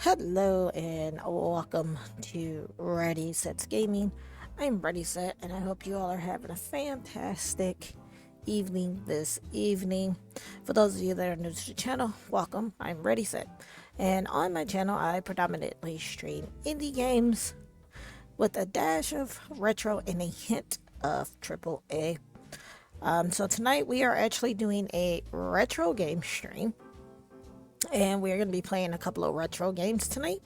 Hello and welcome to Ready Set Gaming. I'm Ready Set and I hope you all are having a fantastic evening this evening. For those of you that are new to the channel, welcome. I'm Ready Set. And on my channel I predominantly stream indie games with a dash of retro and a hint of triple A. So tonight we are actually doing a retro game stream, and we're going to be playing a couple of retro games tonight.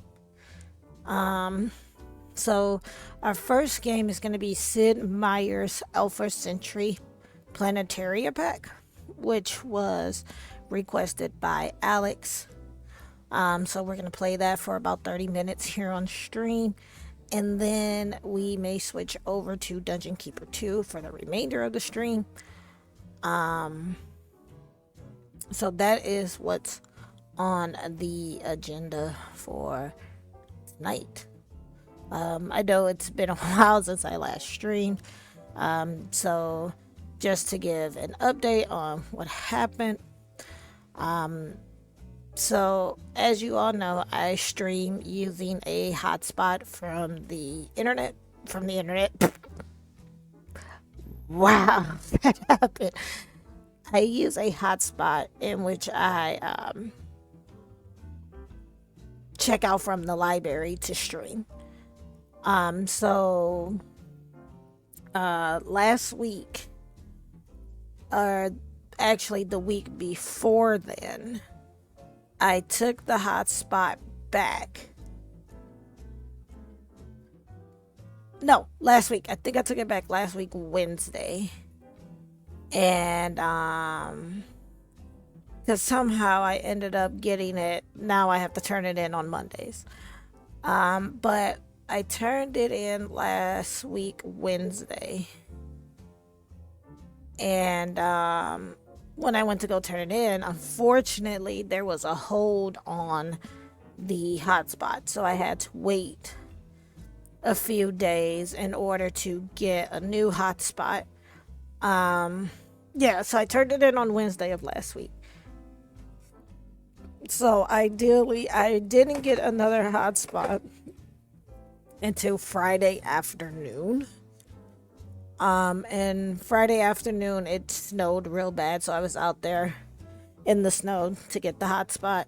So our first game is going to be Sid Meier's Alpha Centauri Planetary pack, which was requested by Alex. So we're going to play that for about 30 minutes here on stream, and then we may switch over to Dungeon Keeper 2 for the remainder of the stream. So that is what's on the agenda for tonight. I know it's been a while since I last streamed, so just to give an update on what happened. So as you all know, I stream using a hotspot from the internet. Wow, that happened. I use a hotspot in which I check out from the library to stream. Last week, or actually the week before then, I took the hotspot back. No, last week. I think I took it back last week, Wednesday. And, because somehow I ended up getting it. Now I have to turn it in on Mondays. But I turned it in last week, Wednesday. And, when I went to go turn it in, unfortunately, there was a hold on the hotspot. So I had to wait a few days in order to get a new hotspot. So I turned it in on Wednesday of last week. So ideally, I didn't get another hotspot until Friday afternoon. And Friday afternoon, it snowed real bad, so I was out there in the snow to get the hotspot.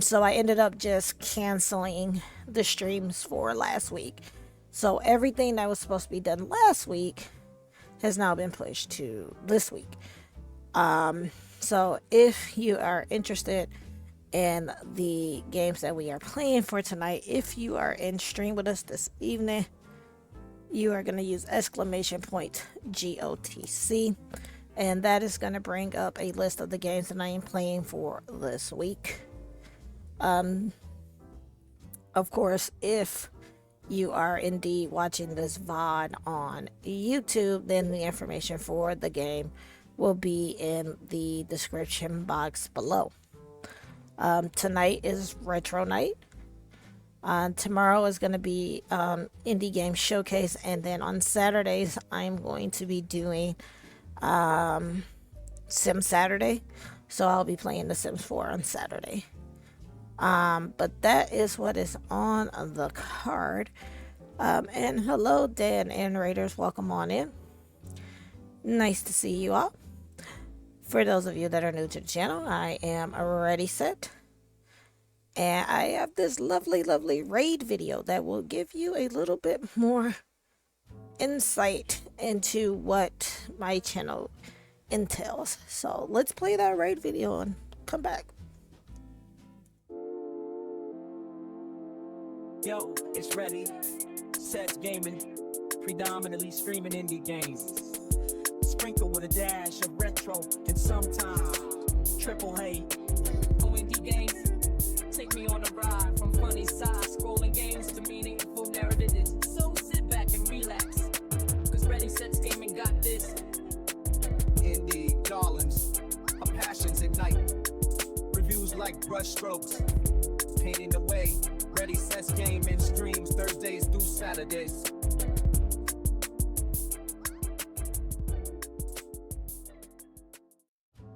So I ended up just canceling the streams for last week. So everything that was supposed to be done last week has now been pushed to this week. So if you are interested in the games that we are playing for tonight, if you are in stream with us this evening, you are going to use !GOTC, and that is going to bring up a list of the games that I am playing for this week. Of course, if you are indeed watching this VOD on YouTube, then the information for the game will be in the description box below. Tonight is Retro Night. Tomorrow is going to be Indie Game Showcase, and then on Saturdays I'm going to be doing Sim Saturday, so I'll be playing The Sims 4 on Saturday. But that is what is on the card. And hello, Dan and Raiders, welcome on in. Nice to see you all. For those of you that are new to the channel, I am Ready Set, and I have this lovely raid video that will give you a little bit more insight into what my channel entails. So let's play that raid video and come back. Yo, it's Ready Set Gaming, predominantly streaming indie games. Sprinkle with a dash of retro and sometimes triple A. Oh, indie games, take me on a ride from funny side-scrolling games to meaningful narratives. So sit back and relax, cause Ready Set Gaming got this. Indie darlings, our passions ignite. Reviews like brush strokes, painting the way. Ready Set Gaming streams Thursdays through Saturdays.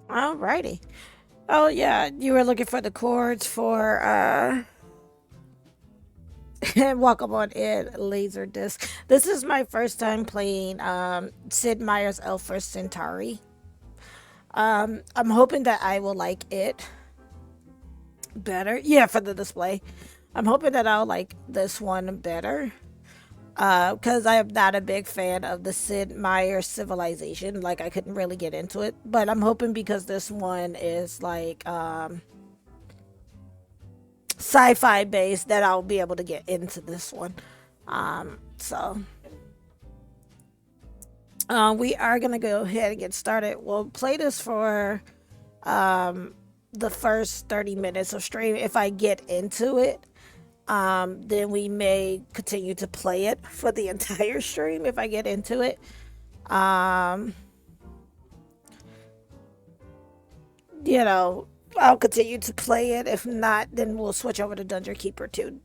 Alrighty. Oh yeah, you were looking for the chords for And welcome on in, Laserdisc. This is my first time playing Sid Meier's Alpha Centauri. I'm hoping that I will like it better. Yeah, for the display. I'm hoping that I'll like this one better. Because I am not a big fan of the Sid Meier Civilization. Like, I couldn't really get into it. But I'm hoping because this one is like sci-fi based that I'll be able to get into this one. So we are gonna go ahead and get started. We'll play this for the first 30 minutes of stream. If I get into it, then we may continue to play it for the entire stream if I get into it. You know, I'll continue to play it. If not, then we'll switch over to Dungeon Keeper 2.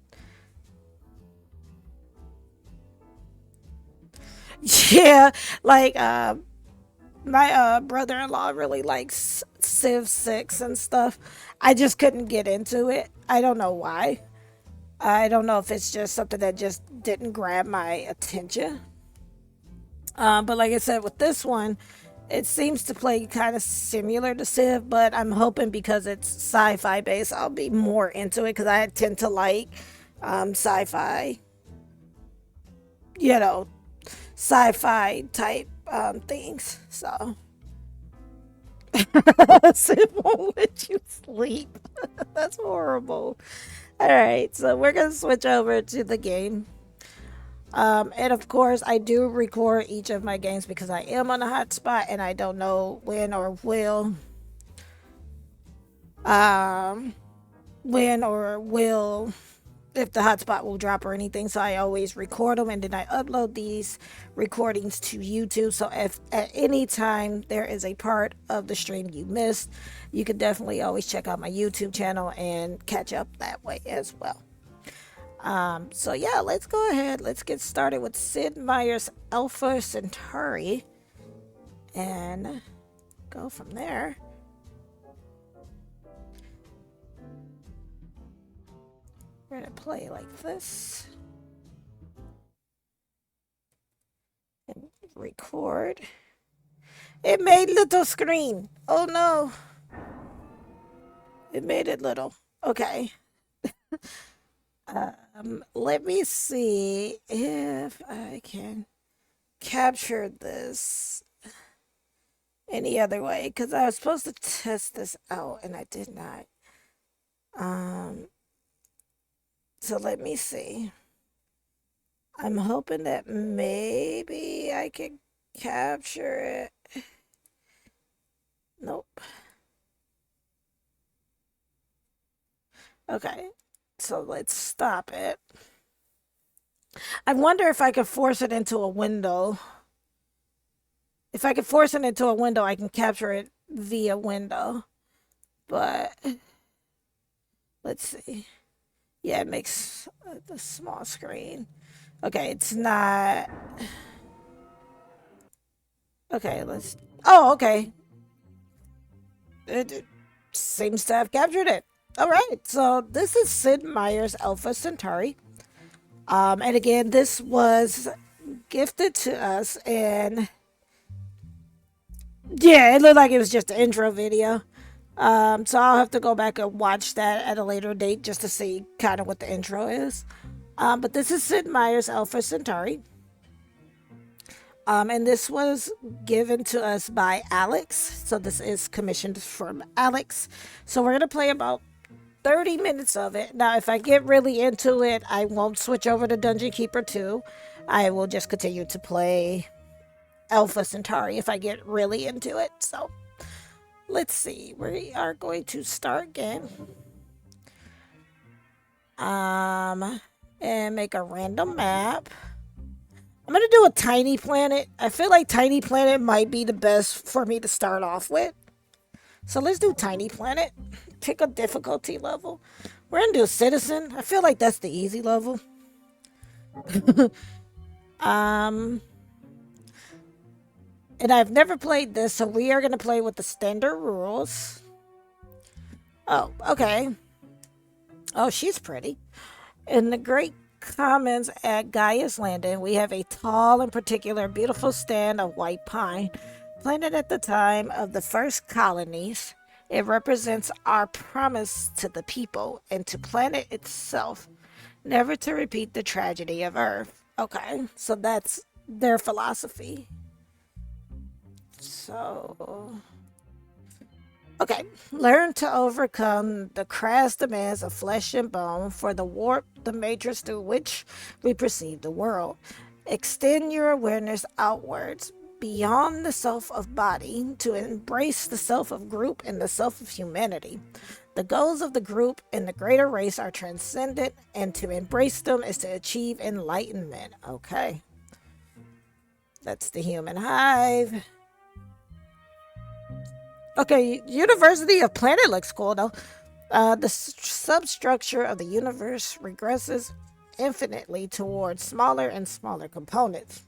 Yeah, like my brother-in-law really likes Civ 6 and stuff. I just couldn't get into it. I don't know why. I don't know if it's just something that just didn't grab my attention. But like I said, with this one, it seems to play kind of similar to Civ, but I'm hoping because it's sci-fi based, I'll be more into it because I tend to like sci-fi, you know, sci-fi type things. So Civ won't let you sleep. That's horrible. All right, so we're gonna switch over to the game. And of course, I do record each of my games because I am on a hotspot and I don't know um, when or will, if the hotspot will drop or anything. So I always record them and then I upload these recordings to YouTube. So if at any time there is a part of the stream you missed, you can definitely always check out my YouTube channel and catch up that way as well. So yeah, let's go ahead. Let's get started with Sid Meier's Alpha Centauri and go from there. We're gonna play like this and record. It made little screen. Oh no. It made it little. Okay. Let me see if I can capture this any other way because I was supposed to test this out and I did not. So let me see. I'm hoping that maybe I can capture it. Nope. Okay. So let's stop it. I wonder if I could force it into a window. If I could force it into a window, I can capture it via window. But let's see. Yeah, it makes the small screen. Okay, it's not. Okay, let's. Oh, okay. It seems to have captured it. All right, so this is Sid Meier's Alpha Centauri. And again, this was gifted to us, and yeah, it looked like it was just an intro video. So I'll have to go back and watch that at a later date just to see kind of what the intro is. But this is Sid Meier's Alpha Centauri. And this was given to us by Alex. So this is commissioned from Alex. So we're going to play about 30 minutes of it. Now, if I get really into it, I won't switch over to Dungeon Keeper 2. I will just continue to play Alpha Centauri if I get really into it. So, let's see. We are going to start game. And make a random map. I'm going to do a tiny planet. I feel like tiny planet might be the best for me to start off with. So let's do tiny planet. Pick a difficulty level. We're gonna do citizen. I feel like that's the easy level. And I've never played this, so we are gonna play with the standard rules. Oh, okay. Oh, she's pretty. In the great commons at Gaia's Landing, we have a tall and particular beautiful stand of white pine, planted at the time of the first colonies. It represents our promise to the people and to planet itself, never to repeat the tragedy of Earth. Okay, so that's their philosophy. So, okay, learn to overcome the crass demands of flesh and bone for the warp, the matrix through which we perceive the world. Extend your awareness outwards, beyond the self of body, to embrace the self of group and the self of humanity. The goals of the group and the greater race are transcendent, and to embrace them is to achieve enlightenment. Okay. That's the human hive. Okay, University of Planet looks cool though. The substructure of the universe regresses infinitely towards smaller and smaller components.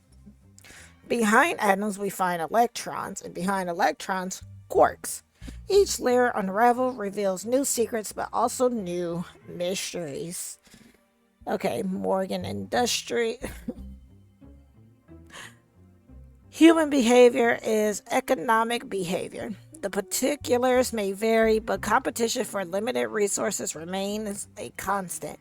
Behind atoms, we find electrons, and behind electrons, quarks. Each layer unraveled reveals new secrets, but also new mysteries. Okay, Morgan Industry. Human behavior is economic behavior. The particulars may vary, but competition for limited resources remains a constant.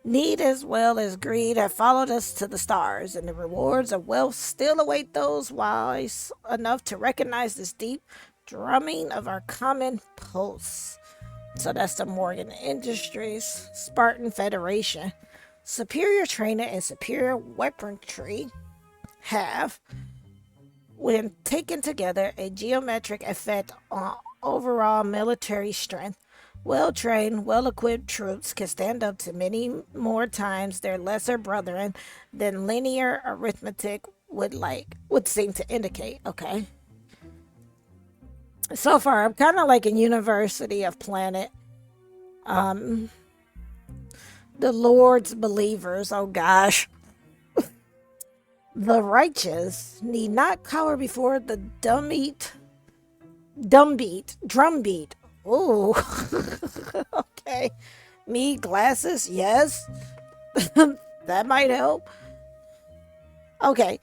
Need as well as greed have followed us to the stars, and the rewards of wealth still await those wise enough to recognize this deep drumming of our common pulse. So that's the Morgan Industries, Spartan Federation. Superior training and superior weaponry have, when taken together, a geometric effect on overall military strength. Well-trained, well-equipped troops can stand up to many more times their lesser brethren than linear arithmetic would seem to indicate. Okay. So far, I'm kind of like in University of Planet. The Lord's believers. Oh gosh. The righteous need not cower before the drumbeat. Ooh. Okay. Me glasses, yes. That might help. Okay.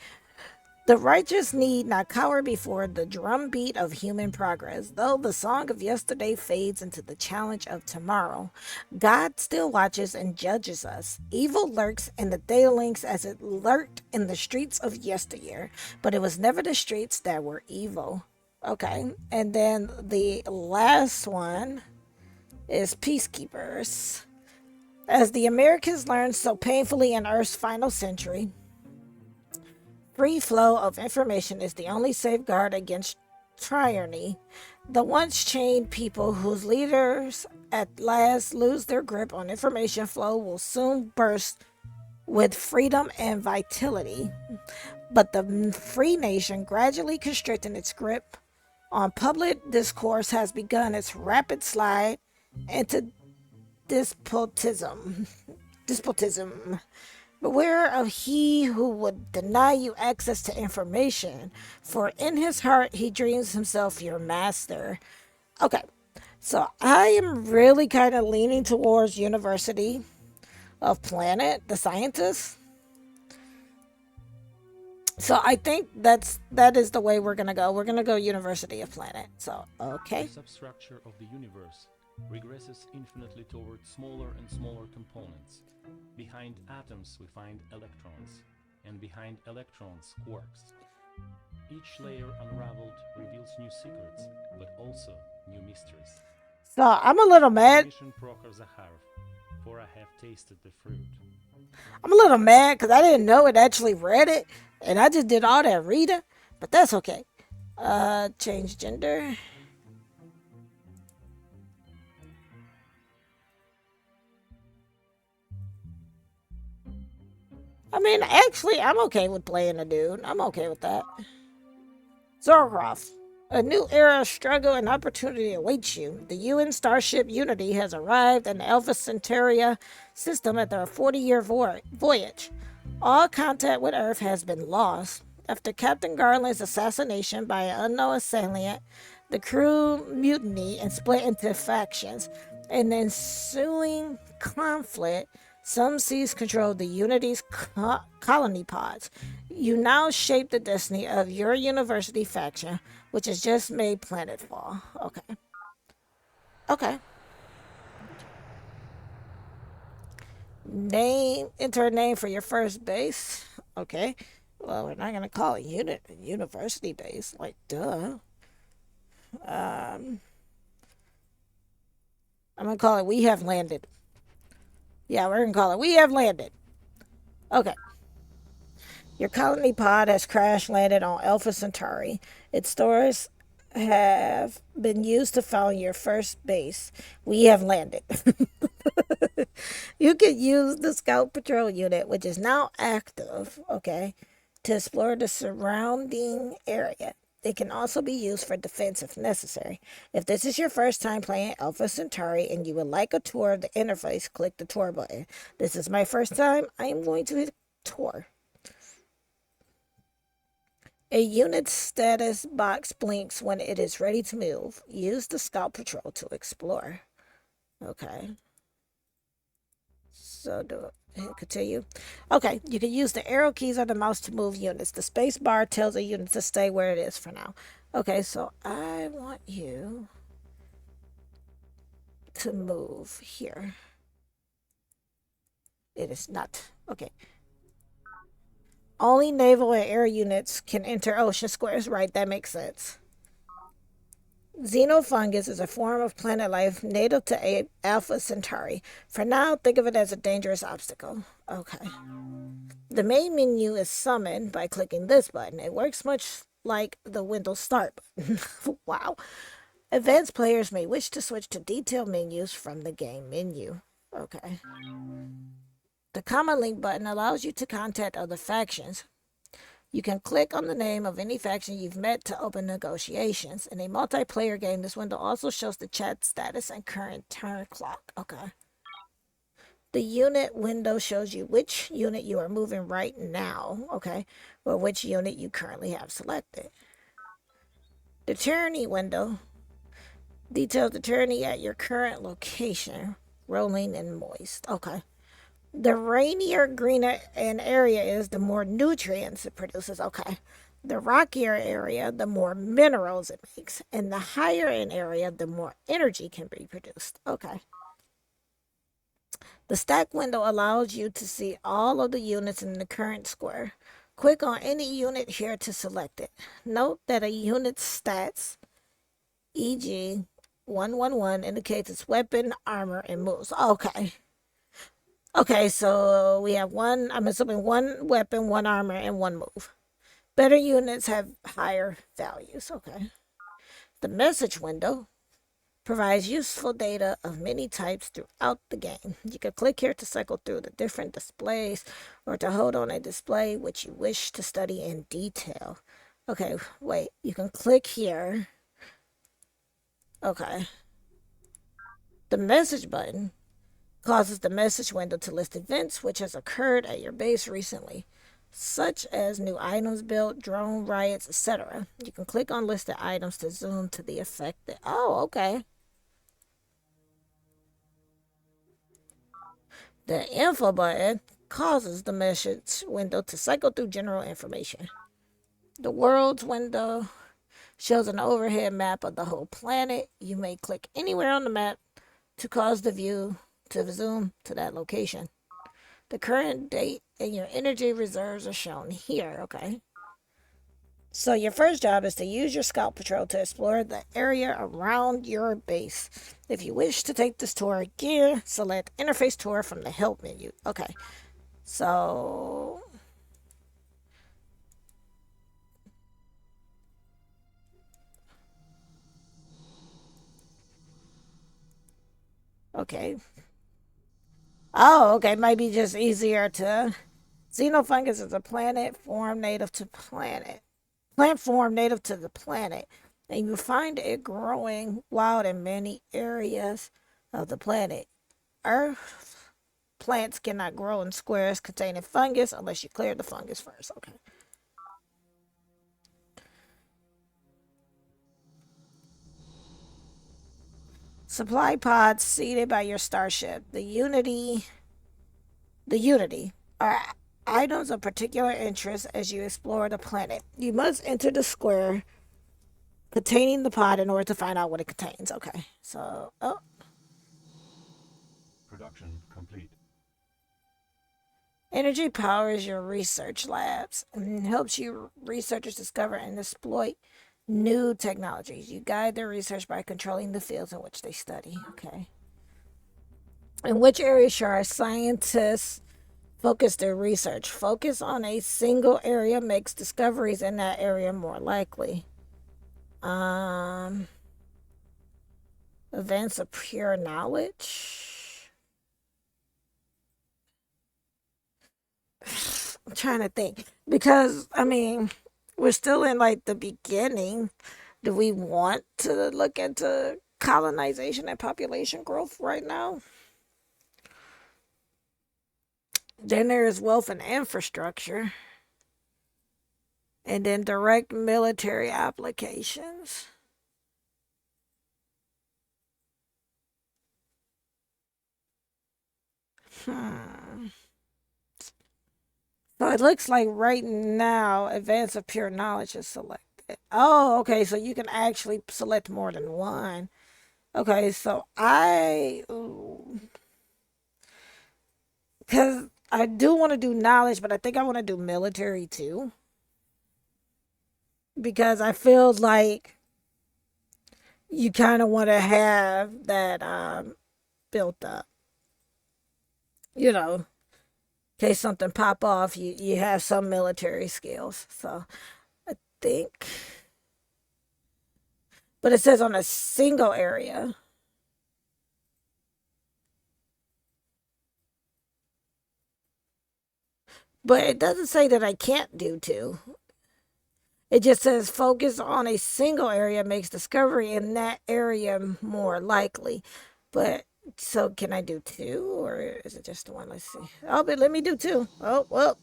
The righteous need not cower before the drumbeat of human progress. Though the song of yesterday fades into the challenge of tomorrow, God still watches and judges us. Evil lurks in the daylinks as it lurked in the streets of yesteryear, but it was never the streets that were evil. Okay, and then the last one is Peacekeepers. As the Americans learned so painfully in Earth's final century, free flow of information is the only safeguard against tyranny. The once chained people whose leaders at last lose their grip on information flow will soon burst with freedom and vitality. But the free nation, gradually constricting its grip on public discourse, has begun its rapid slide into despotism. Beware of he who would deny you access to information, for in his heart he dreams himself your master. Okay, so I am really kind of leaning towards University of Planet, the scientists. So I think that is the way we're gonna go. We're gonna go University of Planet. So okay. The substructure of the universe regresses infinitely towards smaller and smaller components. Behind atoms we find electrons, and behind electrons quarks. Each layer unraveled reveals new secrets, but also new mysteries. So I'm a little mad. Mission Proker Zahar, for I have tasted the fruit. I'm a little mad because I didn't know it actually read it, and I just did all that reading. But that's okay. Change gender. I mean, actually, I'm okay with playing a dude. I'm okay with that. Zorroth. A new era of struggle and opportunity awaits you. The UN starship Unity has arrived in the Alpha Centauri system after a 40-year voyage. All contact with Earth has been lost. After Captain Garland's assassination by an unknown assailant, the crew mutinied and split into factions. In the ensuing conflict, Some seas control the Unity's colony pods. You now shape the destiny of your university faction, which has just made planetfall. Okay. Okay. Enter a name for your first base. Okay. Well, we're not gonna call it university base. Like, duh. I'm gonna call it We Have Landed. Yeah, we're gonna call it We Have Landed. Okay. Your colony pod has crash landed on Alpha Centauri. Its stores have been used to found your first base. We have landed. You can use the Scout Patrol unit, which is now active, okay, to explore the surrounding area. It can also be used for defense if necessary. If this is your first time playing Alpha Centauri and you would like a tour of the interface, click the tour button. This is my first time. I am going to hit tour. A unit status box blinks when it is ready to move. Use the Scout Patrol to explore. Okay. So continue. Okay, you can use the arrow keys or the mouse to move units. The space bar tells a unit to stay where it is for now. Okay, so I want you to move here. It is not. Okay. Only naval and air units can enter ocean squares. Right, that makes sense. Xenofungus is a form of planet life native to Alpha Centauri. For now, think of it as a dangerous obstacle. Okay. The main menu is summoned by clicking this button. It works much like the Windows Start button. Wow. Advanced players may wish to switch to detailed menus from the game menu. Okay. The common link button allows you to contact other factions. You can click on the name of any faction you've met to open negotiations. In a multiplayer game, this window also shows the chat status and current turn clock. Okay. The unit window shows you which unit you are moving right now, okay, or which unit you currently have selected. The tyranny window details the tyranny at your current location, rolling and moist. Okay. The rainier, greener an area is, the more nutrients it produces. Okay. The rockier area, the more minerals it makes. And the higher an area, the more energy can be produced. Okay. The stack window allows you to see all of the units in the current square. Click on any unit here to select it. Note that a unit's stats, e.g. 111, indicates its weapon, armor, and moves. Okay. Okay, so we have I'm assuming one weapon, one armor, and one move. Better units have higher values. Okay. The message window provides useful data of many types throughout the game. You can click here to cycle through the different displays or to hold on a display which you wish to study in detail. Okay, wait, you can click here. Okay. The message button causes the message window to list events which has occurred at your base recently, such as new items built, drone riots, etc. You can click on listed items to zoom to the affected. Oh, okay. The info button causes the message window to cycle through general information. The worlds window shows an overhead map of the whole planet. You may click anywhere on the map to cause the view to zoom to that location. The current date and your energy reserves are shown here, okay? So your first job is to use your Scout Patrol to explore the area around your base. If you wish to take this tour again, select Interface Tour from the Help menu. Okay, so... Okay. Oh, okay, might be just easier to... Xenofungus is a plant form native to the planet, and you find it growing wild in many areas of the planet. Earth plants cannot grow in squares containing fungus unless you clear the fungus first. Okay. Supply pods seated by your starship. The Unity The Unity are items of particular interest as you explore the planet. You must enter the square containing the pod in order to find out what it contains. Okay, so, oh, Production complete. energy powers your research labs and helps you researchers discover and exploit new technologies. You guide their research by controlling the fields in which they study. Okay. In which area should our scientists focus their research? Focus on a single area makes discoveries in that area more likely. Um, Events of pure knowledge. I'm trying to think because I mean we're still in like the beginning. Do we want to look into colonization and population growth right now? Then there's wealth and infrastructure, and then direct military applications. Hmm. So it looks like right now, advance of pure knowledge is selected. Oh, okay. So you can actually select more than one. Okay, so because I do want to do knowledge, but I think I want to do military too. Because I feel like you kind of want to have that built up. You know, in case something pop off, you have some military skills. So I think, but it says on a single area. But it doesn't say that I can't do two. It just says focus on a single area makes discovery in that area more likely. But so can I do two or is it just the one? Let's see. Oh, but let me do two. Oh, well.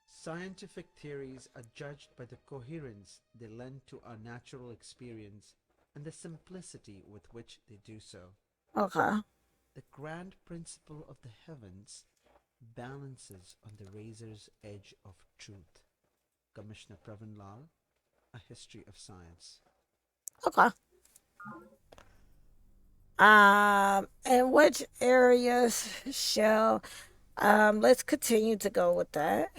Scientific theories are judged by the coherence they lend to our natural experience and the simplicity with which they do so. Okay. The grand principle of the heavens balances on the razor's edge of truth. Commissioner Pravin Lal, A History of Science. Okay. And which areas shall let's continue to go with that.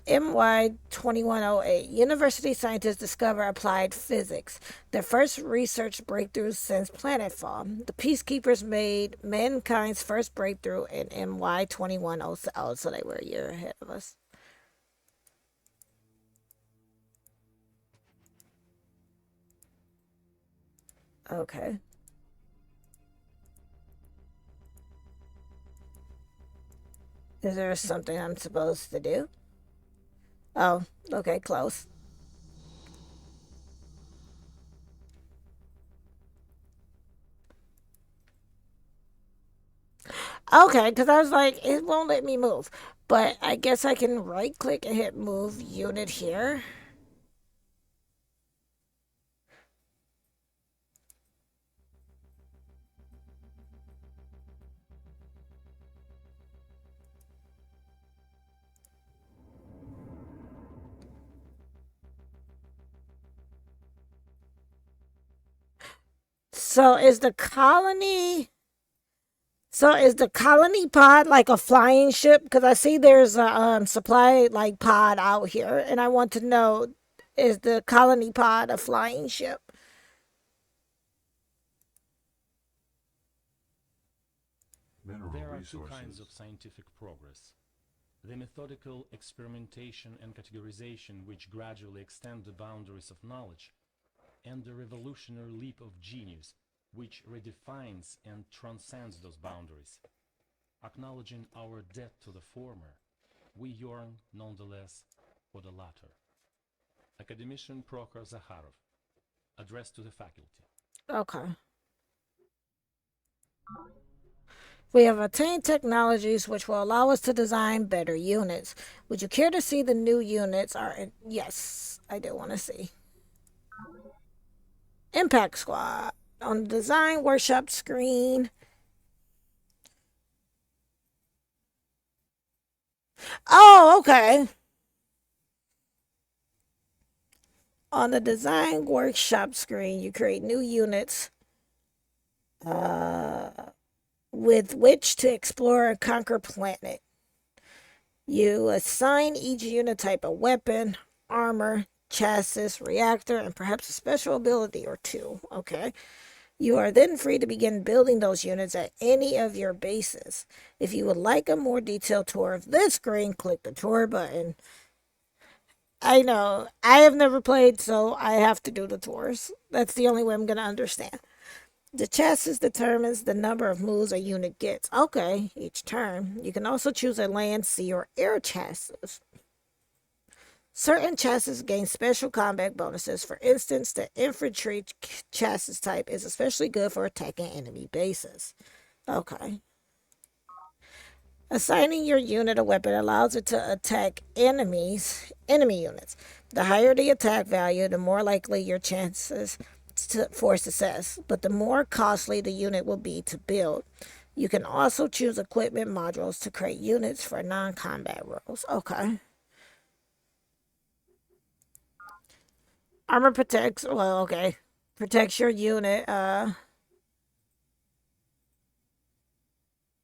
MY 2108. University scientists discover applied physics. Their first research breakthrough since planetfall. The Peacekeepers made mankind's first breakthrough in MY 2107. Oh, so they were a year ahead of us. Okay. Is there something I'm supposed to do? Oh, okay, close. Okay, because I was like, it won't let me move. But I guess I can right click and hit move unit here. So is the colony. So is the colony pod like a flying ship? Because I see there's a supply like pod out here, and I want to know is the colony pod a flying ship? Mineral there are two kinds of scientific progress. The methodical experimentation and categorization which gradually extend the boundaries of knowledge, and the revolutionary leap of genius which redefines and transcends those boundaries. Acknowledging our debt to the former, we yearn nonetheless for the latter. Academician Prokhor Zakharov, addressed to the faculty. Okay. We have attained technologies which will allow us to design better units. Would you care to see the new units are in? Yes, I do want to see. Impact Squad. On the design workshop screen. Oh, okay. On the design workshop screen, you create new units uh, with which to explore and conquer planet. You assign each unit type a weapon, armor, chassis, reactor, and perhaps a special ability or two. Okay. You are then free to begin building those units at any of your bases. If you would like a more detailed tour of this screen, click the tour button. I know, I have never played, so I have to do the tours. That's the only way I'm going to understand. The chassis determines the number of moves a unit gets. Okay, each turn. You can also choose a land, sea, or air chassis. Certain chassis gain special combat bonuses. For instance, the infantry chassis type is especially good for attacking enemy bases. Okay. Assigning your unit a weapon allows it to attack enemy units. The higher the attack value, the more likely your chances for success, but the more costly the unit will be to build. You can also choose equipment modules to create units for non-combat roles. Okay. Armor protects, well, okay. Protects your unit,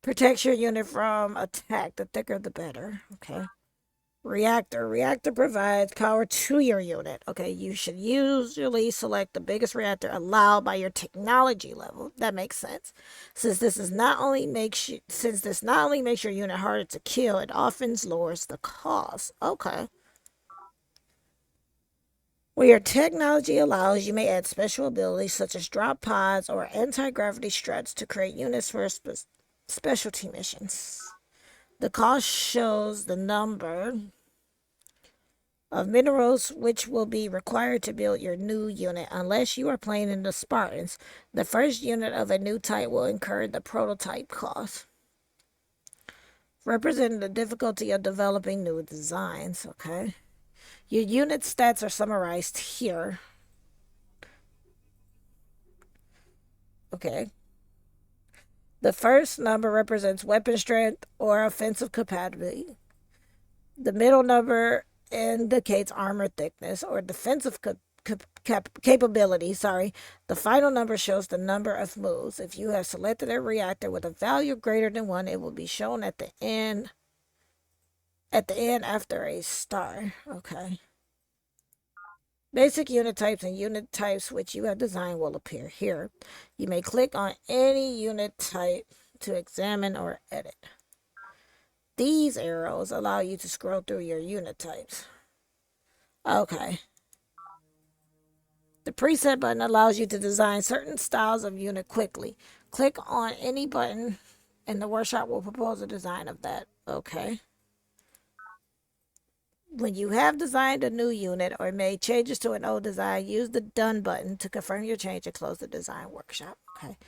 protects your unit from attack. The thicker the better. Okay. Reactor. Reactor provides power to your unit. Okay, you should usually select the biggest reactor allowed by your technology level. That makes sense. Since this not only makes your unit harder to kill, it often lowers the cost. Okay. Where your technology allows, you may add special abilities such as drop pods or anti-gravity struts to create units for specialty missions. The cost shows the number of minerals which will be required to build your new unit. Unless you are playing in the Spartans, the first unit of a new type will incur the prototype cost, representing the difficulty of developing new designs. Okay. Your unit stats are summarized here. Okay. The first number represents weapon strength or offensive capacity. The middle number indicates armor thickness or defensive capability. The final number shows the number of moves. If you have selected a reactor with a value greater than 1, it will be shown at the end. After a star. Okay. Basic unit types and unit types which you have designed will appear here. You may click on any unit type to examine or edit. These arrows allow you to scroll through your unit types. Okay. The preset button allows you to design certain styles of unit quickly. Click on any button and the workshop will propose a design of that. Okay. When you have designed a new unit or made changes to an old design, use the Done button to confirm your change and close the design workshop. Okay.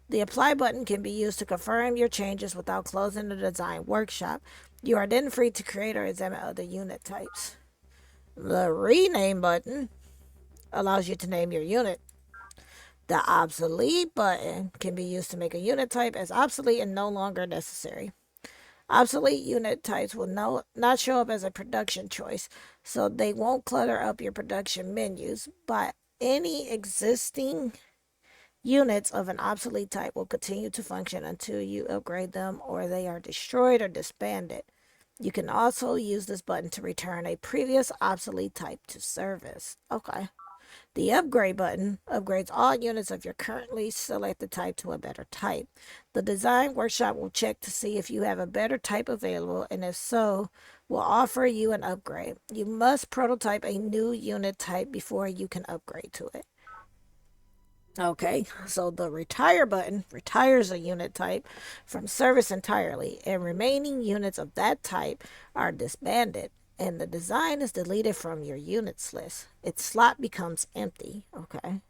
The Apply button can be used to confirm your changes without closing the design workshop. You are then free to create or examine other unit types. The Rename button allows you to name your unit. The Obsolete button can be used to make a unit type as obsolete and no longer necessary. Obsolete unit types will not show up as a production choice, so they won't clutter up your production menus, but any existing units of an obsolete type will continue to function until you upgrade them or they are destroyed or disbanded. You can also use this button to return a previous obsolete type to service. Okay. The Upgrade button upgrades all units of your currently selected type to a better type. The Design Workshop will check to see if you have a better type available, and if so, will offer you an upgrade. You must prototype a new unit type before you can upgrade to it. Okay, so the Retire button retires a unit type from service entirely, and remaining units of that type are disbanded, and the design is deleted from your units list. Its slot becomes empty. Okay.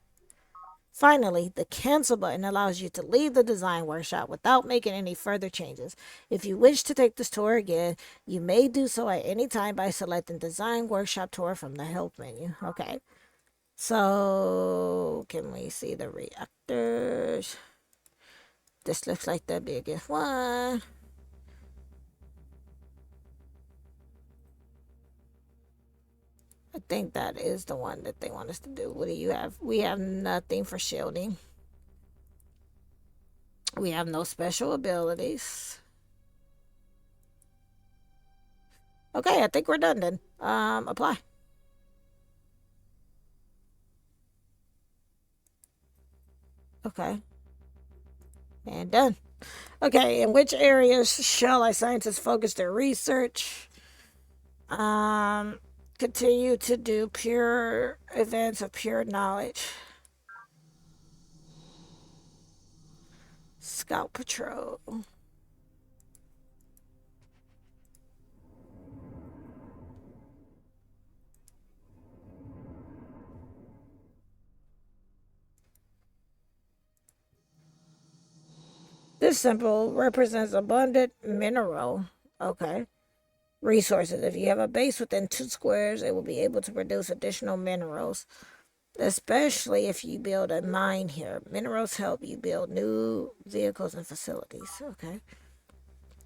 Finally, the cancel button allows you to leave the design workshop without making any further changes. If you wish to take this tour again, you may do so at any time by selecting design workshop tour from the help menu. Okay. So, can we see the reactors? This looks like the biggest one. I think that is the one that they want us to do. What do you have? We have nothing for shielding. We have no special abilities. Okay, I think we're done then. Apply. Okay. And done. Okay, in which areas shall our scientists focus their research? Continue to do pure events of pure knowledge. Scout patrol. This symbol represents abundant mineral. Okay. Resources. If you have a base within 2 squares, it will be able to produce additional minerals, especially if you build a mine here. Minerals help you build new vehicles and facilities. Okay.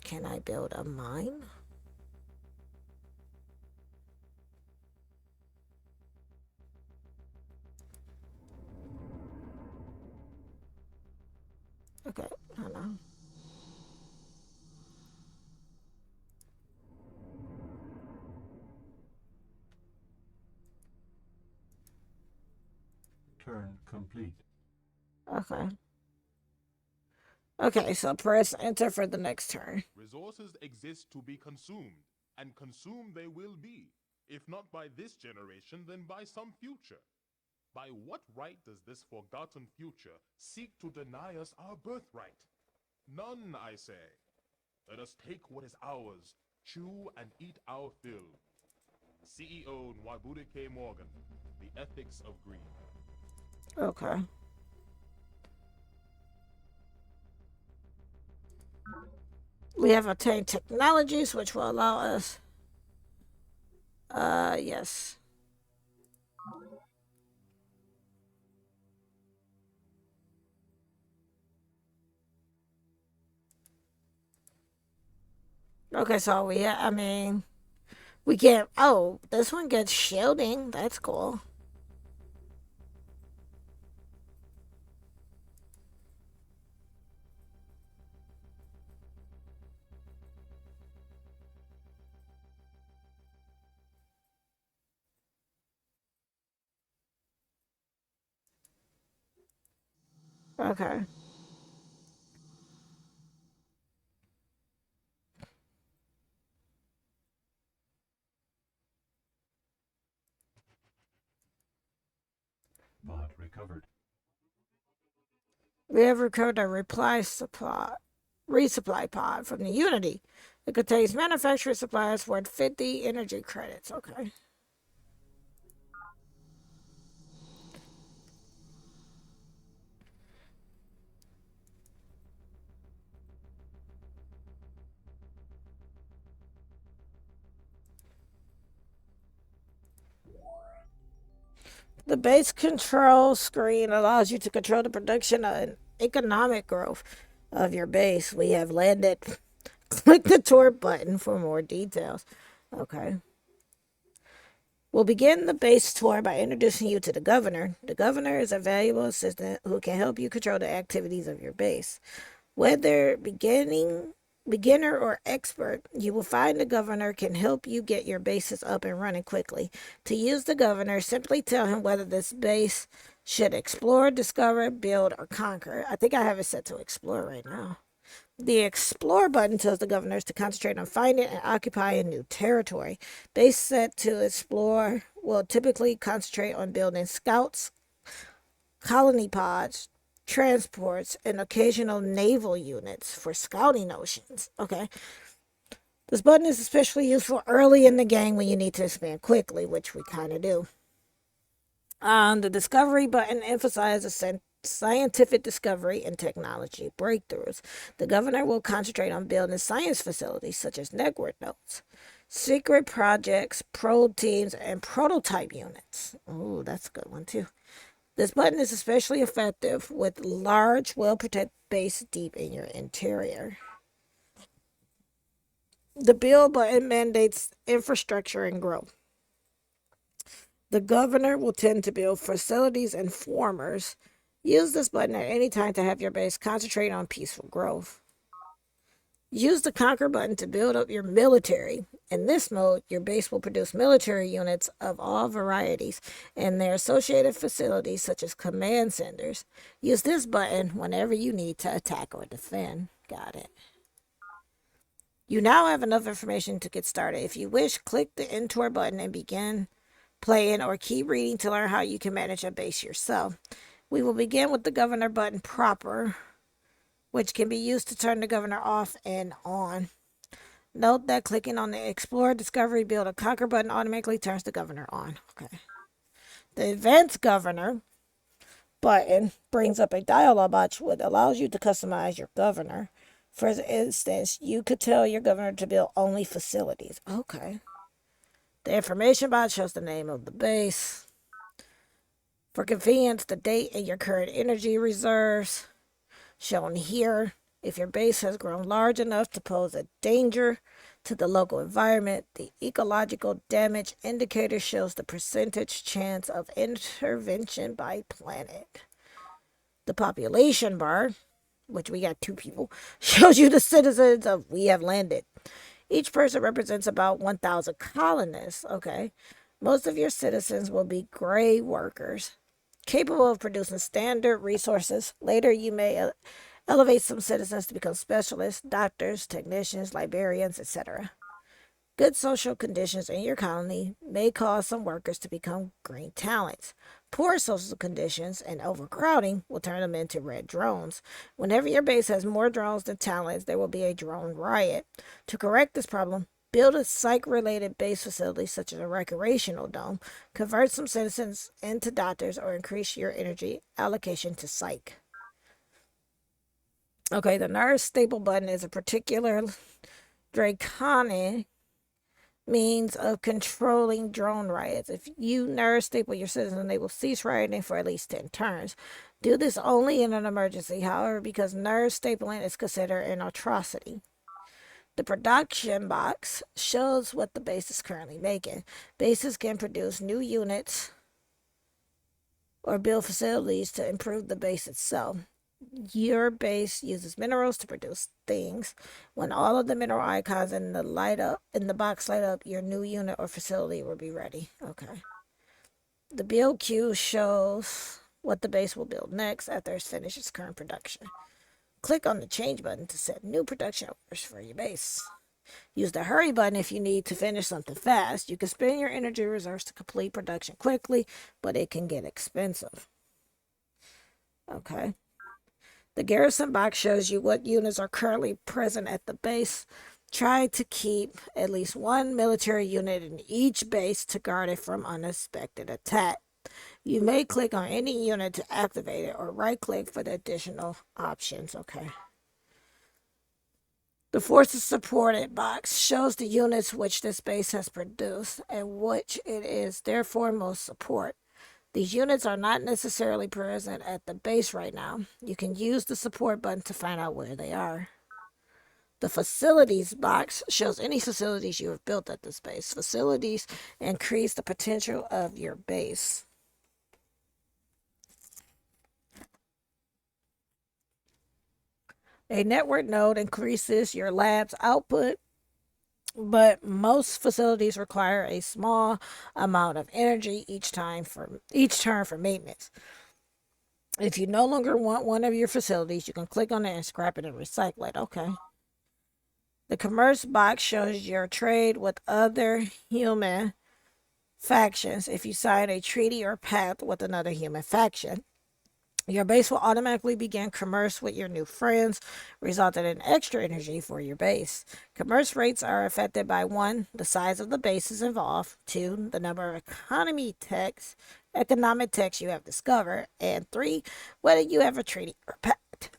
Can I build a mine? Okay, I don't know. Turn complete. Okay. Okay, so press enter for the next turn. Resources exist to be consumed, and consumed they will be. If not by this generation, then by some future. By what right does this forgotten future seek to deny us our birthright? None, I say. Let us take what is ours, chew and eat our fill. CEO Nwabude K. Morgan, The Ethics of Greed. Okay. We have obtained technologies which will allow us. Yes. Okay, so I mean, we can't. Oh, this one gets shielding. That's cool. Okay. Bot recovered. We have recovered a resupply pod from the Unity. It contains manufacturer supplies worth 50 energy credits. Okay. The base control screen allows you to control the production and economic growth of your base. We have landed. Click the tour button for more details. Okay. We'll begin the base tour by introducing you to the governor. The governor is a valuable assistant who can help you control the activities of your base. Whether beginner or expert, you will find the governor can help you get your bases up and running quickly. To use the governor, simply tell him whether this base should explore, discover, build, or conquer. I think I have it set to explore right now. The explore button tells the governors to concentrate on finding and occupying new territory. Base set to explore will typically concentrate on building scouts, colony pods, transports, and occasional naval units for scouting notions. Okay. This button is especially useful early in the game when you need to expand quickly, which we kind of do. The discovery button emphasizes scientific discovery and technology breakthroughs. The governor will concentrate on building science facilities such as network nodes, secret projects, probe teams, and prototype units. Oh, that's a good one too. This button is especially effective with large, well-protected base deep in your interior. The build button mandates infrastructure and growth. The governor will tend to build facilities and formers. Use this button at any time to have your base concentrate on peaceful growth. Use the Conquer button to build up your military. In this mode, your base will produce military units of all varieties and their associated facilities such as command centers. Use this button whenever you need to attack or defend. Got it. You now have enough information to get started. If you wish, click the Enter button and begin playing or keep reading to learn how you can manage a base yourself. We will begin with the governor button proper, which can be used to turn the governor off and on. Note that clicking on the Explore, Discovery, Build, or Conquer button automatically turns the governor on. Okay. The Advanced Governor button brings up a dialog box which allows you to customize your governor. For instance, you could tell your governor to build only facilities. Okay. The information box shows the name of the base. For convenience, the date and your current energy reserves shown here. If your base has grown large enough to pose a danger to the local environment, the ecological damage indicator shows the percentage chance of intervention by planet. The population bar, which we got 2 people, shows you the citizens of we have landed. Each person represents about 1,000 colonists. Okay. Most of your citizens will be gray workers, capable of producing standard resources. Later, you may elevate some citizens to become specialists, doctors, technicians, librarians, etc. Good social conditions in your colony may cause some workers to become green talents. Poor social conditions and overcrowding will turn them into red drones. Whenever your base has more drones than talents, there will be a drone riot. To correct this problem, build a psych-related base facility such as a recreational dome, convert some citizens into doctors, or increase your energy allocation to psych. Okay, the nurse staple button is a particular draconic means of controlling drone riots. If you nurse staple your citizens, they will cease rioting for at least 10 turns. Do this only in an emergency, however, because nurse stapling is considered an atrocity. The production box shows what the base is currently making. Bases can produce new units or build facilities to improve the base itself. Your base uses minerals to produce things. When all of the mineral icons in the box light up, your new unit or facility will be ready. Okay. The build queue shows what the base will build next after it's finished its current production. Click on the change button to set new production orders for your base. Use the hurry button if you need to finish something fast. You can spend your energy reserves to complete production quickly, but it can get expensive. Okay. The garrison box shows you what units are currently present at the base. Try to keep at least 1 military unit in each base to guard it from unexpected attack. You may click on any unit to activate it or right-click for the additional options. Okay. The forces supported box shows the units which this base has produced and which it is therefore most support. These units are not necessarily present at the base right now. You can use the support button to find out where they are. The facilities box shows any facilities you have built at this base. Facilities increase the potential of your base. A network node increases your lab's output, but most facilities require a small amount of energy each turn for maintenance. If you no longer want one of your facilities, you can click on it and scrap it and recycle it. Okay. The commerce box shows your trade with other human factions if you sign a treaty or pact with another human faction. Your base will automatically begin commerce with your new friends, resulting in extra energy for your base. Commerce rates are affected by 1. The size of the bases involved, 2. The number of economic texts you have discovered, and 3. Whether you have a treaty or pact.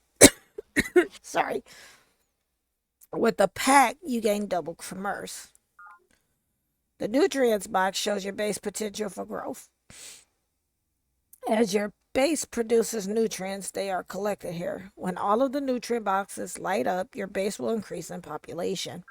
Sorry. With a pact, you gain double commerce. The nutrients box shows your base potential for growth. As your base produces nutrients, they are collected here. When all of the nutrient boxes light up, your base will increase in population.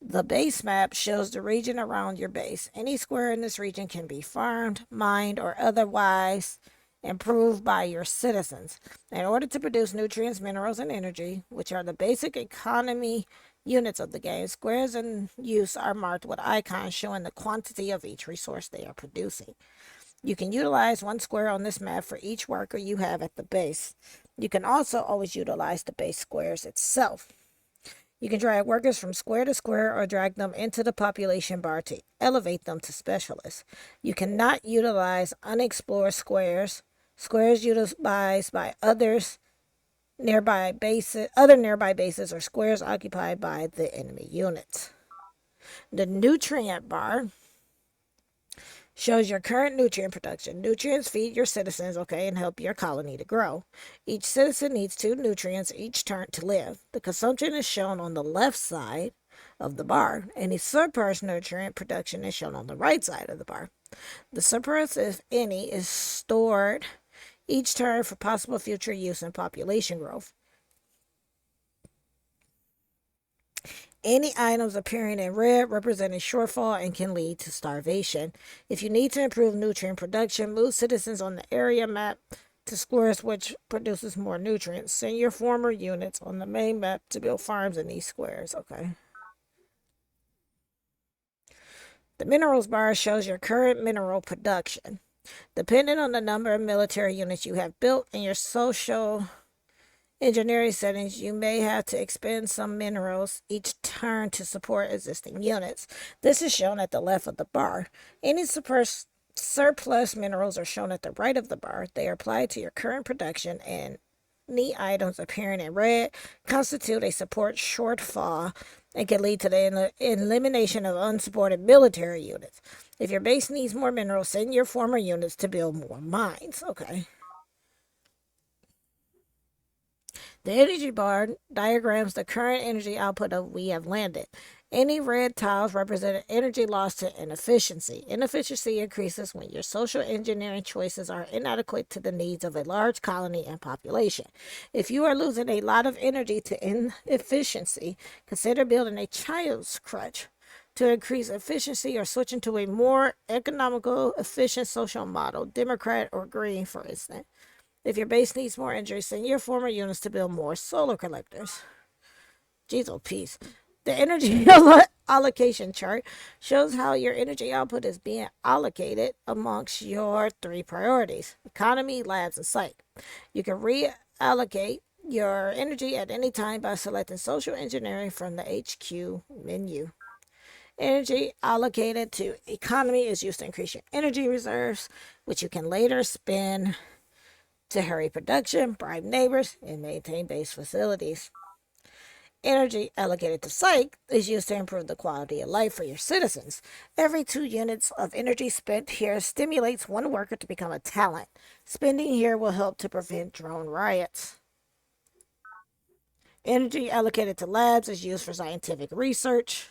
The base map shows the region around your base. Any square in this region can be farmed, mined, or otherwise improved by your citizens. In order to produce nutrients, minerals, and energy, which are the basic economy units of the game, squares in use are marked with icons showing the quantity of each resource they are producing. You can utilize 1 square on this map for each worker you have at the base. You can also always utilize the base squares itself. You can drag workers from square to square or drag them into the population bar to elevate them to specialists. You cannot utilize unexplored squares, squares utilized by other nearby bases, or squares occupied by the enemy units. The nutrient bar shows your current nutrient production. Nutrients feed your citizens, and help your colony to grow. Each citizen needs 2 nutrients each turn to live. The consumption is shown on the left side of the bar. Any surplus nutrient production is shown on the right side of the bar. The surplus, if any, is stored each turn for possible future use and population growth. Any items appearing in red represent a shortfall and can lead to starvation. If you need to improve nutrient production, move citizens on the area map to squares which produces more nutrients. Send your former units on the main map to build farms in these squares. The minerals bar shows your current mineral production. Depending on the number of military units you have built and your social engineering settings, you may have to expend some minerals each turn to support existing units. This is shown at the left of the bar. Any surplus minerals are shown at the right of the bar. They are applied to your current production, and any items appearing in red constitute a support shortfall and can lead to the elimination of unsupported military units. If your base needs more minerals, send your former units to build more mines. The energy bar diagrams the current energy output of we have landed. Any red tiles represent energy loss to inefficiency. Inefficiency increases when your social engineering choices are inadequate to the needs of a large colony and population. If you are losing a lot of energy to inefficiency, consider building a child's crutch to increase efficiency or switching to a more economical, efficient social model, Democrat or Green, for instance. If your base needs more energy, send your former units to build more solar collectors. Jeez, oh, peace. The energy allocation chart shows how your energy output is being allocated amongst your 3 priorities: economy, labs, and psych. You can reallocate your energy at any time by selecting social engineering from the HQ menu. Energy allocated to economy is used to increase your energy reserves, which you can later spend to hurry production, bribe neighbors, and maintain base facilities. Energy allocated to psych is used to improve the quality of life for your citizens. Every 2 units of energy spent here stimulates 1 worker to become a talent. Spending here will help to prevent drone riots. Energy allocated to labs is used for scientific research.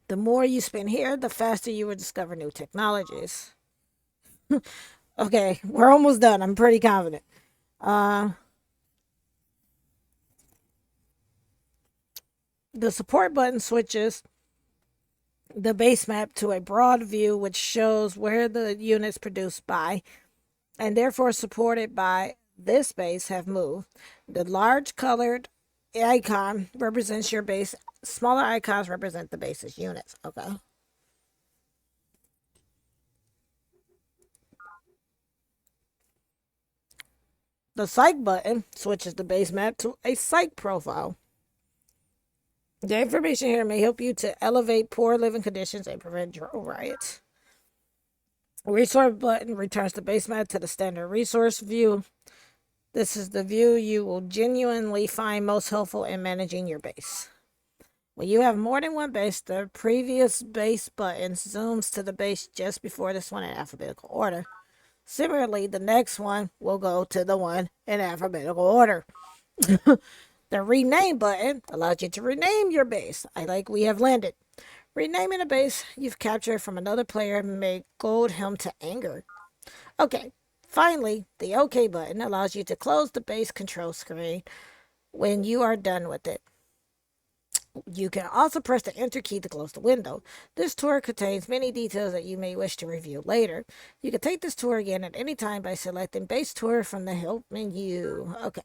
The more you spend here, the faster you will discover new technologies. Okay, we're almost done. I'm pretty confident. The support button switches the base map to a broad view, which shows where the units produced by and therefore supported by this base have moved. The large colored icon represents your base. Smaller icons represent the base's units. The psych button switches the base map to a psych profile. The information here may help you to elevate poor living conditions and prevent drone riots. Resource button returns the base map to the standard resource view. This is the view you will genuinely find most helpful in managing your base. When you have more than one base, the previous base button zooms to the base just before this one in alphabetical order. Similarly, the next one will go to the one in alphabetical order. The rename button allows you to rename your base. We have landed. Renaming a base you've captured from another player may goad him to anger. Okay, finally, the OK button allows you to close the base control screen when you are done with it. You can also press the Enter key to close the window. This tour contains many details that you may wish to review later. You can take this tour again at any time by selecting Base Tour from the Help menu. Okay.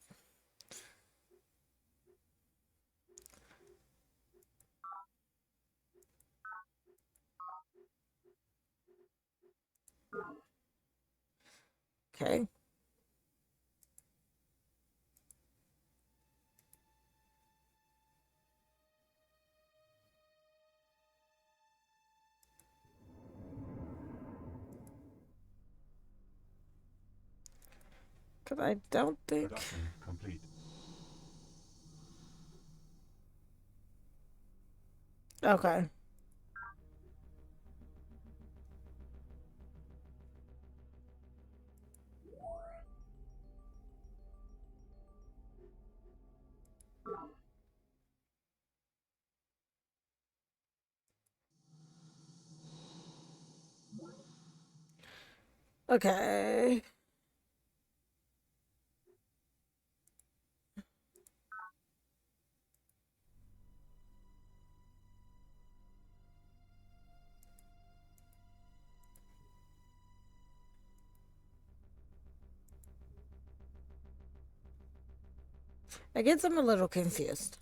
Okay. Because I don't think... Production complete. Okay. Okay. I guess I'm a little confused.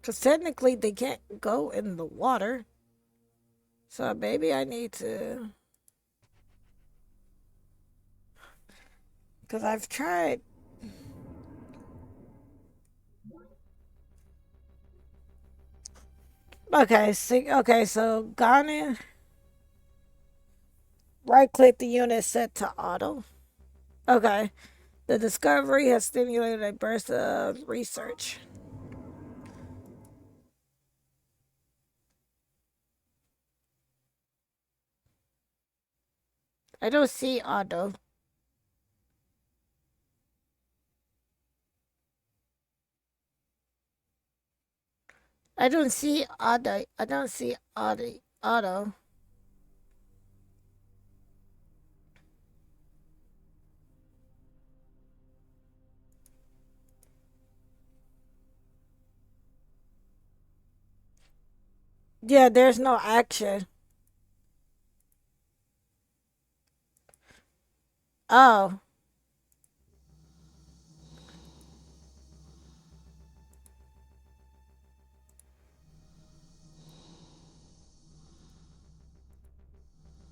Because technically they can't go in the water. So maybe I need to... Because I've tried... Okay, so gone in. Right click the unit set to auto. Okay. The discovery has stimulated a burst of research. I don't see auto. I don't see auto. I don't see auto. Yeah, there's no action. Oh.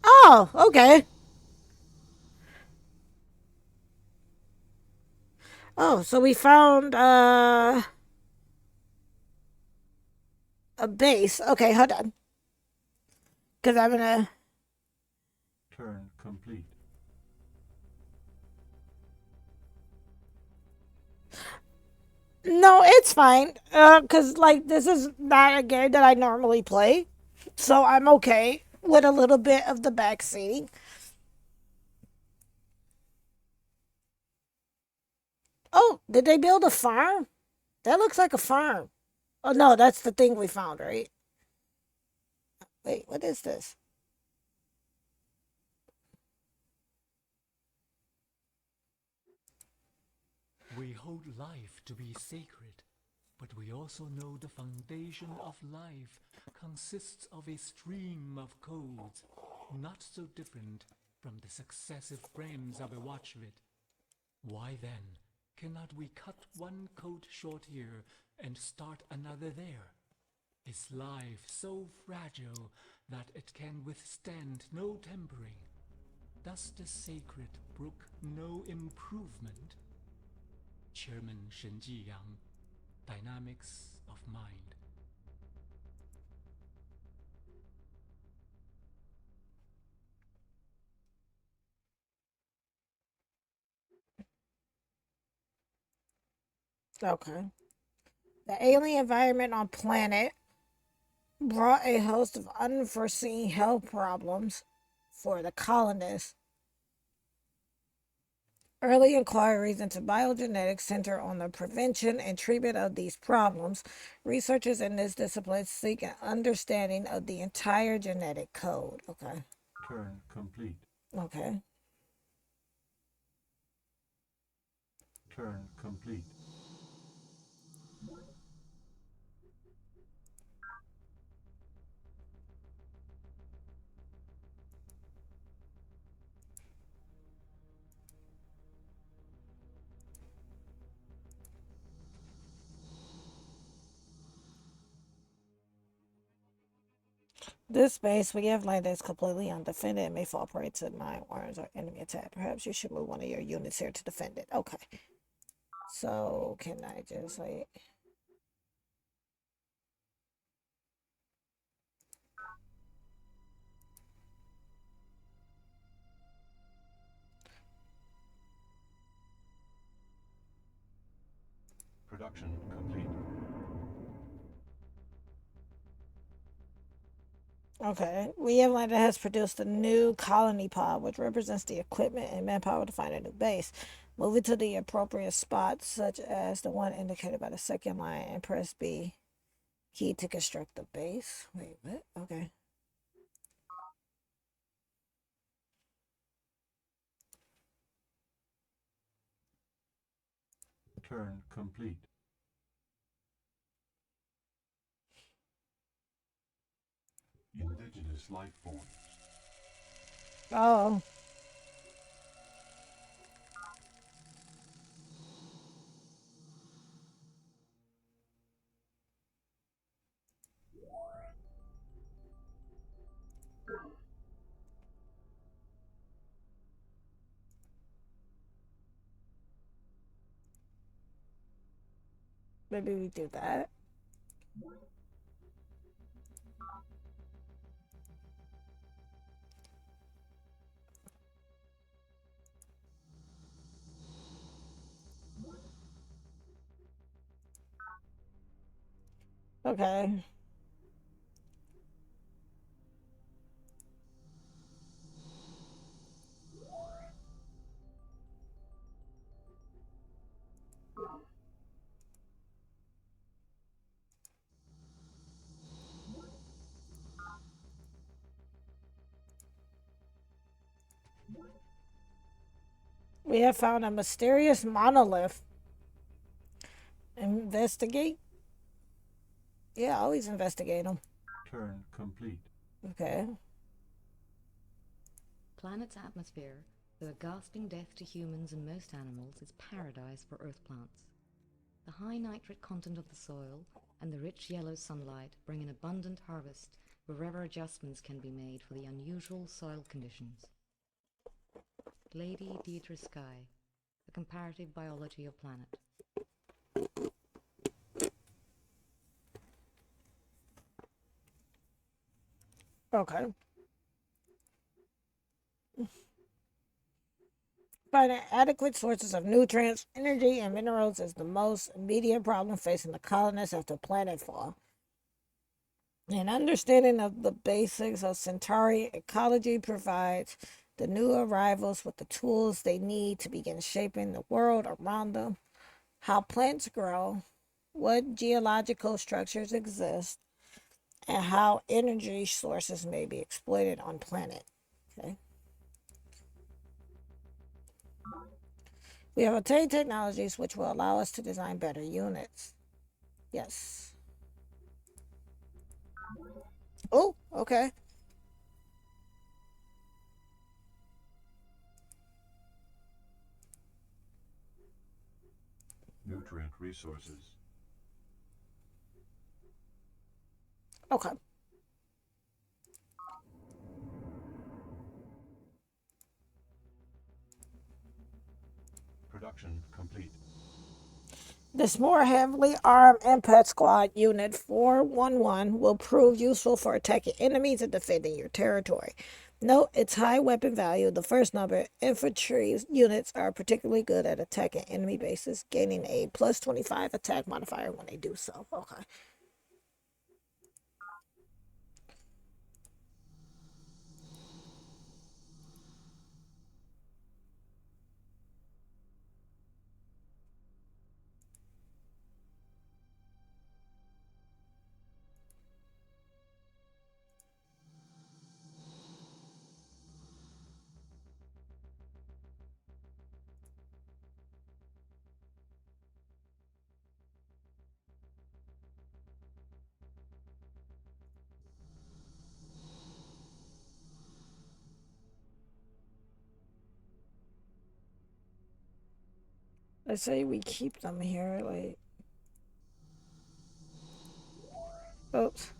Oh, okay. Oh, so we found a base. Okay, hold on. Cause I'm gonna... Turn complete. No, it's fine. Cause this is not a game that I normally play. So I'm okay with a little bit of the backseating. Oh, did they build a farm? That looks like a farm. Oh no, that's the thing we found, right? Wait, what is this? We hold life to be sacred, but we also know the foundation of life consists of a stream of codes, not so different from the successive frames of a watch vid. Why then cannot we cut one code short here and start another there? Is life so fragile that it can withstand no tempering? Does the sacred brook no improvement? Chairman Shen Jiyang, Dynamics of Mind. Okay. The alien environment on planet brought a host of unforeseen health problems for the colonists. Early inquiries into biogenetics center on the prevention and treatment of these problems. Researchers in this discipline seek an understanding of the entire genetic code. Okay. Turn complete. Okay. Turn complete. This space we have land is completely undefended and may fall prey to mine warrants or enemy attack. Perhaps you should move one of your units here to defend it. Okay. So can I just like Production complete. okay. We have land that has produced a new colony pod, which represents the equipment and manpower to find a new base. Move it to the appropriate spot, such as the one indicated by the second line, and press B key to construct the base. Wait, what? Okay. Turn complete. Indigenous life form. Oh. Maybe we do that. Okay. We have found a mysterious monolith. Investigate? Yeah, always investigate them. Turn complete. Okay. Planet's atmosphere, though a gasping death to humans and most animals, is paradise for earth plants. The high nitrate content of the soil and the rich yellow sunlight bring an abundant harvest wherever adjustments can be made for the unusual soil conditions. Lady Deidre Sky, The Comparative Biology of Planet. Okay. Finding adequate sources of nutrients, energy, and minerals is the most immediate problem facing the colonists after planetfall. An understanding of the basics of Centauri ecology provides the new arrivals with the tools they need to begin shaping the world around them, how plants grow, what geological structures exist, and how energy sources may be exploited on planet. Okay. We have obtained technologies which will allow us to design better units. Yes. Oh, okay. Nutrient resources. Okay. Production complete. This more heavily armed Impact Squad Unit 411 will prove useful for attacking enemies and defending your territory. Note its high weapon value, the first number. Infantry units are particularly good at attacking enemy bases, gaining a plus 25 attack modifier when they do so. Okay. I say we keep them here, like. Oops.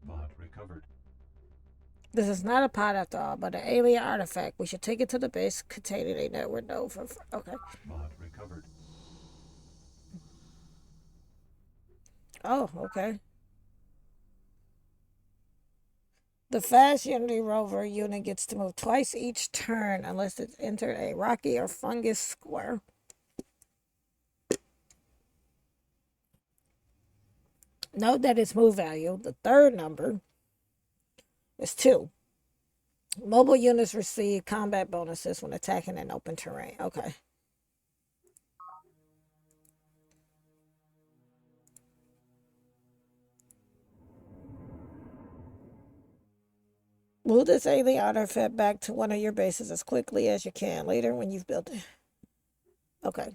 Pod recovered. This is not a pod after all, but an alien artifact. We should take it to the base containing a network node for. Okay. Pod recovered. Oh, okay. The fast Unity rover unit gets to move twice each turn unless it's entered a rocky or fungus square. Note that its move value, the third number, is 2. Mobile units receive combat bonuses when attacking in open terrain. Okay. Move this alien artifact back to one of your bases as quickly as you can later when you've built it. Okay.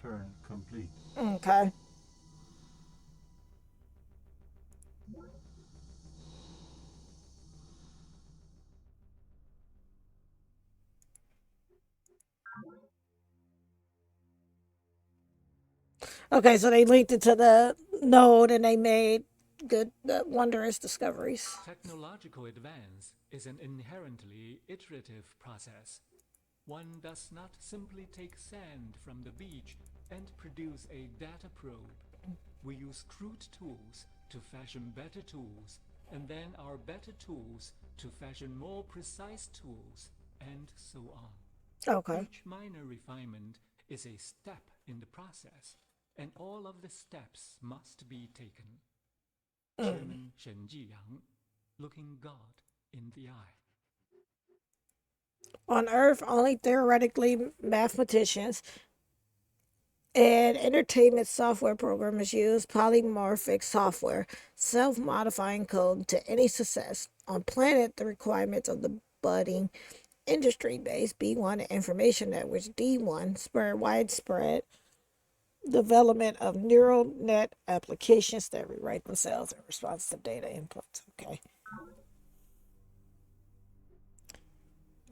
Turn complete. Okay. Okay, so they linked it to the node and they made good, wondrous discoveries. Technological advance is an inherently iterative process. One does not simply take sand from the beach and produce a data probe. We use crude tools to fashion better tools, and then our better tools to fashion more precise tools, and so on. Okay. Each minor refinement is a step in the process, and all of the steps must be taken. Chairman Shen Jiyang, looking God in the eye. On Earth, only theoretically mathematicians and entertainment software programmers use polymorphic software, self-modifying code to any success. On planet, the requirements of the budding industry-based B1 and information networks D1 spur widespread development of neural net applications that rewrite themselves in response to data inputs. Okay.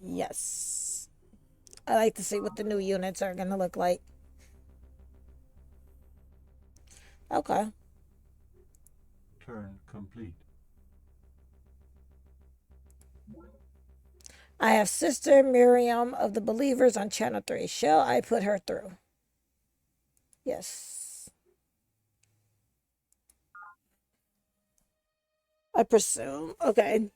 Yes. I like to see what the new units are going to look like. Okay. Turn complete. I have Sister Miriam of the Believers on Channel 3. Shall I put her through? Yes. I presume. Okay.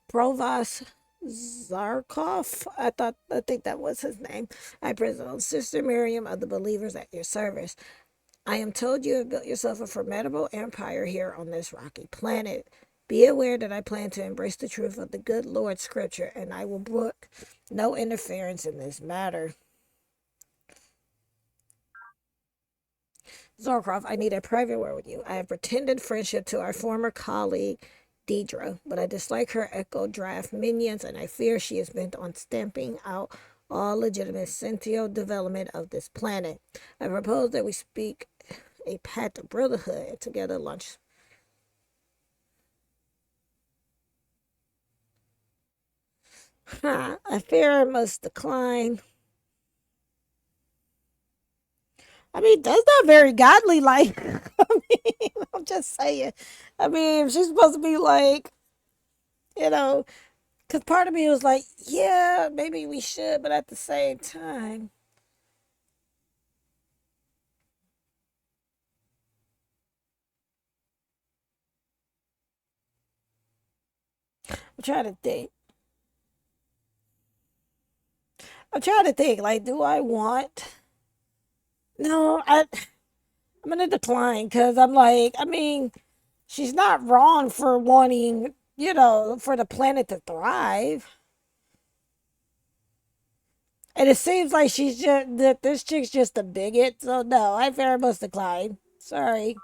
Provost Zarkov. I think that was his name. I presume. Sister Miriam of the Believers at your service. I am told you have built yourself a formidable empire here on this rocky planet. Be aware that I plan to embrace the truth of the good Lord's scripture, and I will brook no interference in this matter. Zorkov, I need a private word with you. I have pretended friendship to our former colleague, Deidre, but I dislike her echo draft minions, and I fear she is bent on stamping out all legitimate sentient development of this planet. I propose that we speak a pact of brotherhood and together launch. I fear I must decline. I mean, that's not very godly like. I mean, I'm just saying. I mean, if she's supposed to be like, you know, because part of me was like, yeah, maybe we should, but at the same time, I'm trying to think. I'm trying to think, like, do I want? No, I'm gonna decline because I'm like, I mean, she's not wrong for wanting, for the planet to thrive. And it seems like she's just that this chick's just a bigot. So no, I very much decline. Sorry.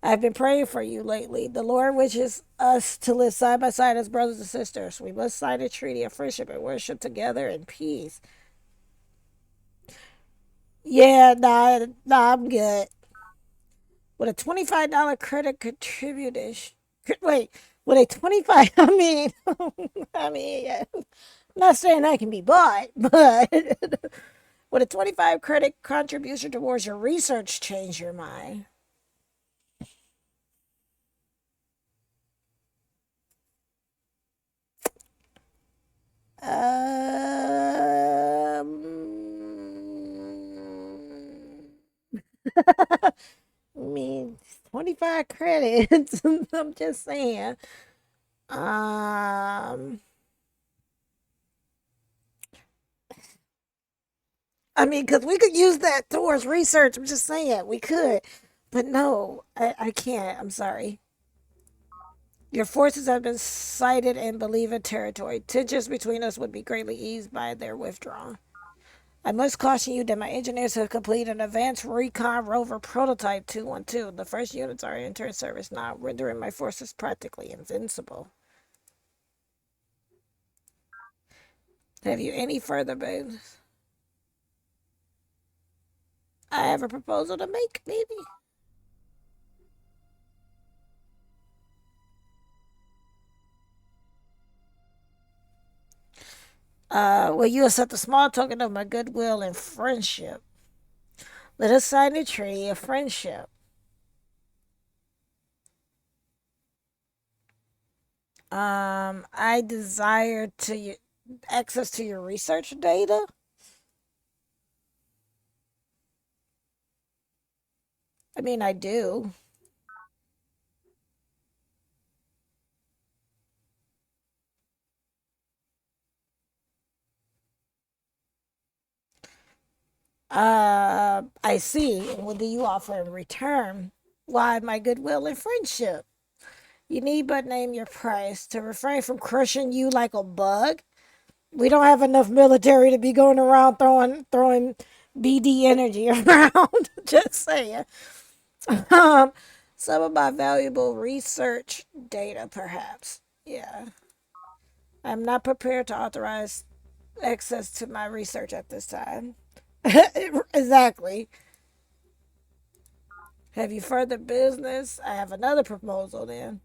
I've been praying for you lately. The Lord wishes us to live side by side as brothers and sisters. We must sign a treaty of friendship and worship together in peace. Yeah, nah, I'm good. With a $25 credit contribution. Wait, with a 25, I mean, yeah. I'm not saying that can be bought, but would a 25 credit contribution towards your research change your mind? I mean, 25 credits. I'm just saying. Um, I mean, because we could use that towards research. I'm just saying we could, but no, I can't. I'm sorry. Your forces have been sighted in Believe territory. Tensions between us would be greatly eased by their withdrawal. I must caution you that my engineers have completed an advanced recon rover prototype 212. The first units are entering service now, rendering my forces practically invincible. Have you any further business? I have a proposal to make, maybe. Will you accept a small token of my goodwill and friendship? Let us sign a treaty of friendship. I desire to access to your research data. I mean, I do. I see. And what do you offer in return? Why, my goodwill and friendship. You need but name your price to refrain from crushing you like a bug. We don't have enough military to be going around throwing BD energy around. Just saying. Um, some of my valuable research data, perhaps. Yeah. I'm not prepared to authorize access to my research at this time. Exactly. Have you further business? I have another proposal then.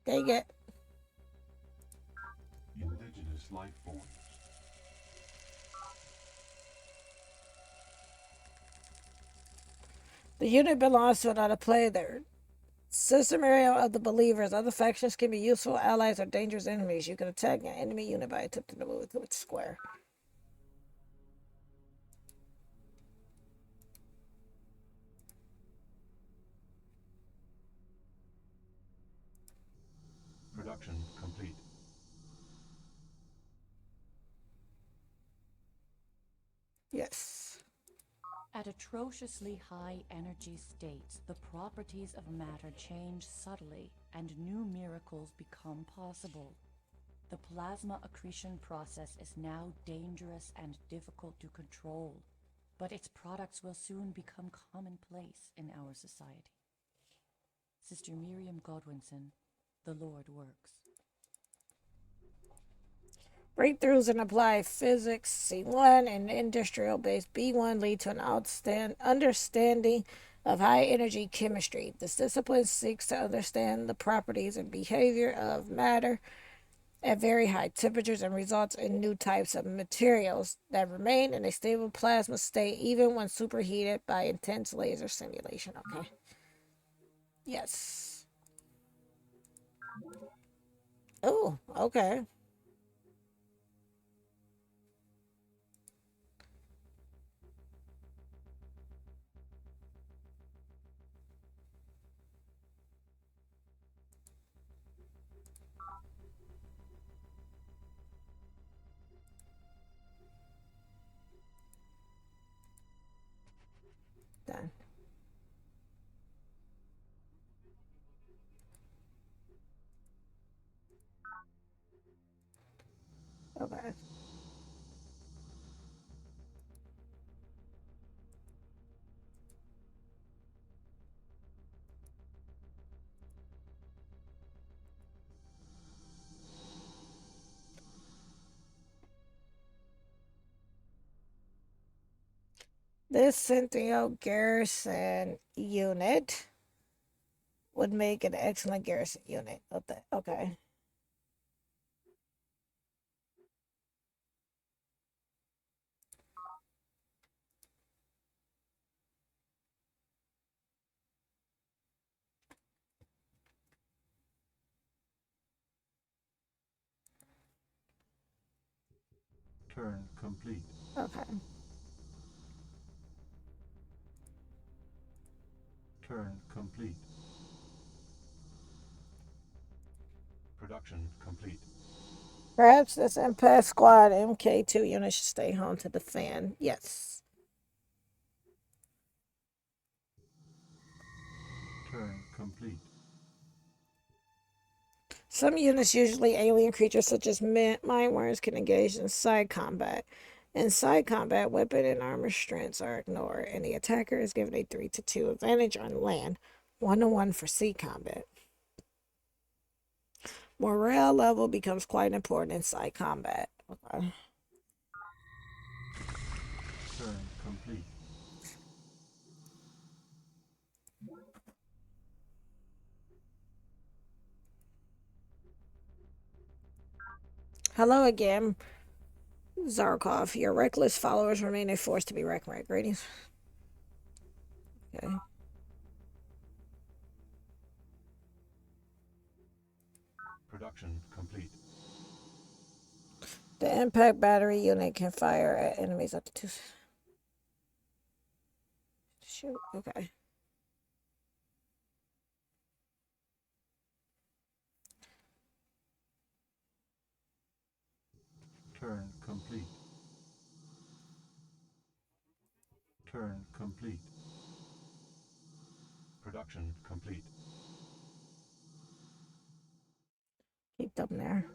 Dang it. Indigenous life forms. The unit belongs to another player. System area of the believers. Other factions can be useful allies or dangerous enemies. You can attack an enemy unit by attempting to move to its square. Production complete. Yes. At atrociously high energy states, the properties of matter change subtly and new miracles become possible. The plasma accretion process is now dangerous and difficult to control, but its products will soon become commonplace in our society. Sister Miriam Godwinson, The Lord Works. Breakthroughs in applied physics, C1, and industrial-based B1 lead to an understanding of high-energy chemistry. This discipline seeks to understand the properties and behavior of matter at very high temperatures and results in new types of materials that remain in a stable plasma state even when superheated by intense laser simulation. Okay. Yes. Oh, okay. Done. Okay. This Centennial garrison unit would make an excellent garrison unit. Okay. Turn complete. Okay. Turn complete. Production complete. Perhaps this Impact Squad MK2 unit should stay home to defend. Yes. Turn complete. Some units, usually alien creatures such as mind worms, can engage in side combat. In side combat, weapon and armor strengths are ignored, and the attacker is given a 3-2 advantage on land, 1-1 for sea combat. Morale level becomes quite important in side combat. Okay. Turn complete. Hello again, Zarkov. Your reckless followers remain a force to be reckoned with. Greetings. Okay. Production complete. The impact battery unit can fire at enemies up to 2. Shoot. Okay. Turn complete. Turn complete. Production complete. Keep them there.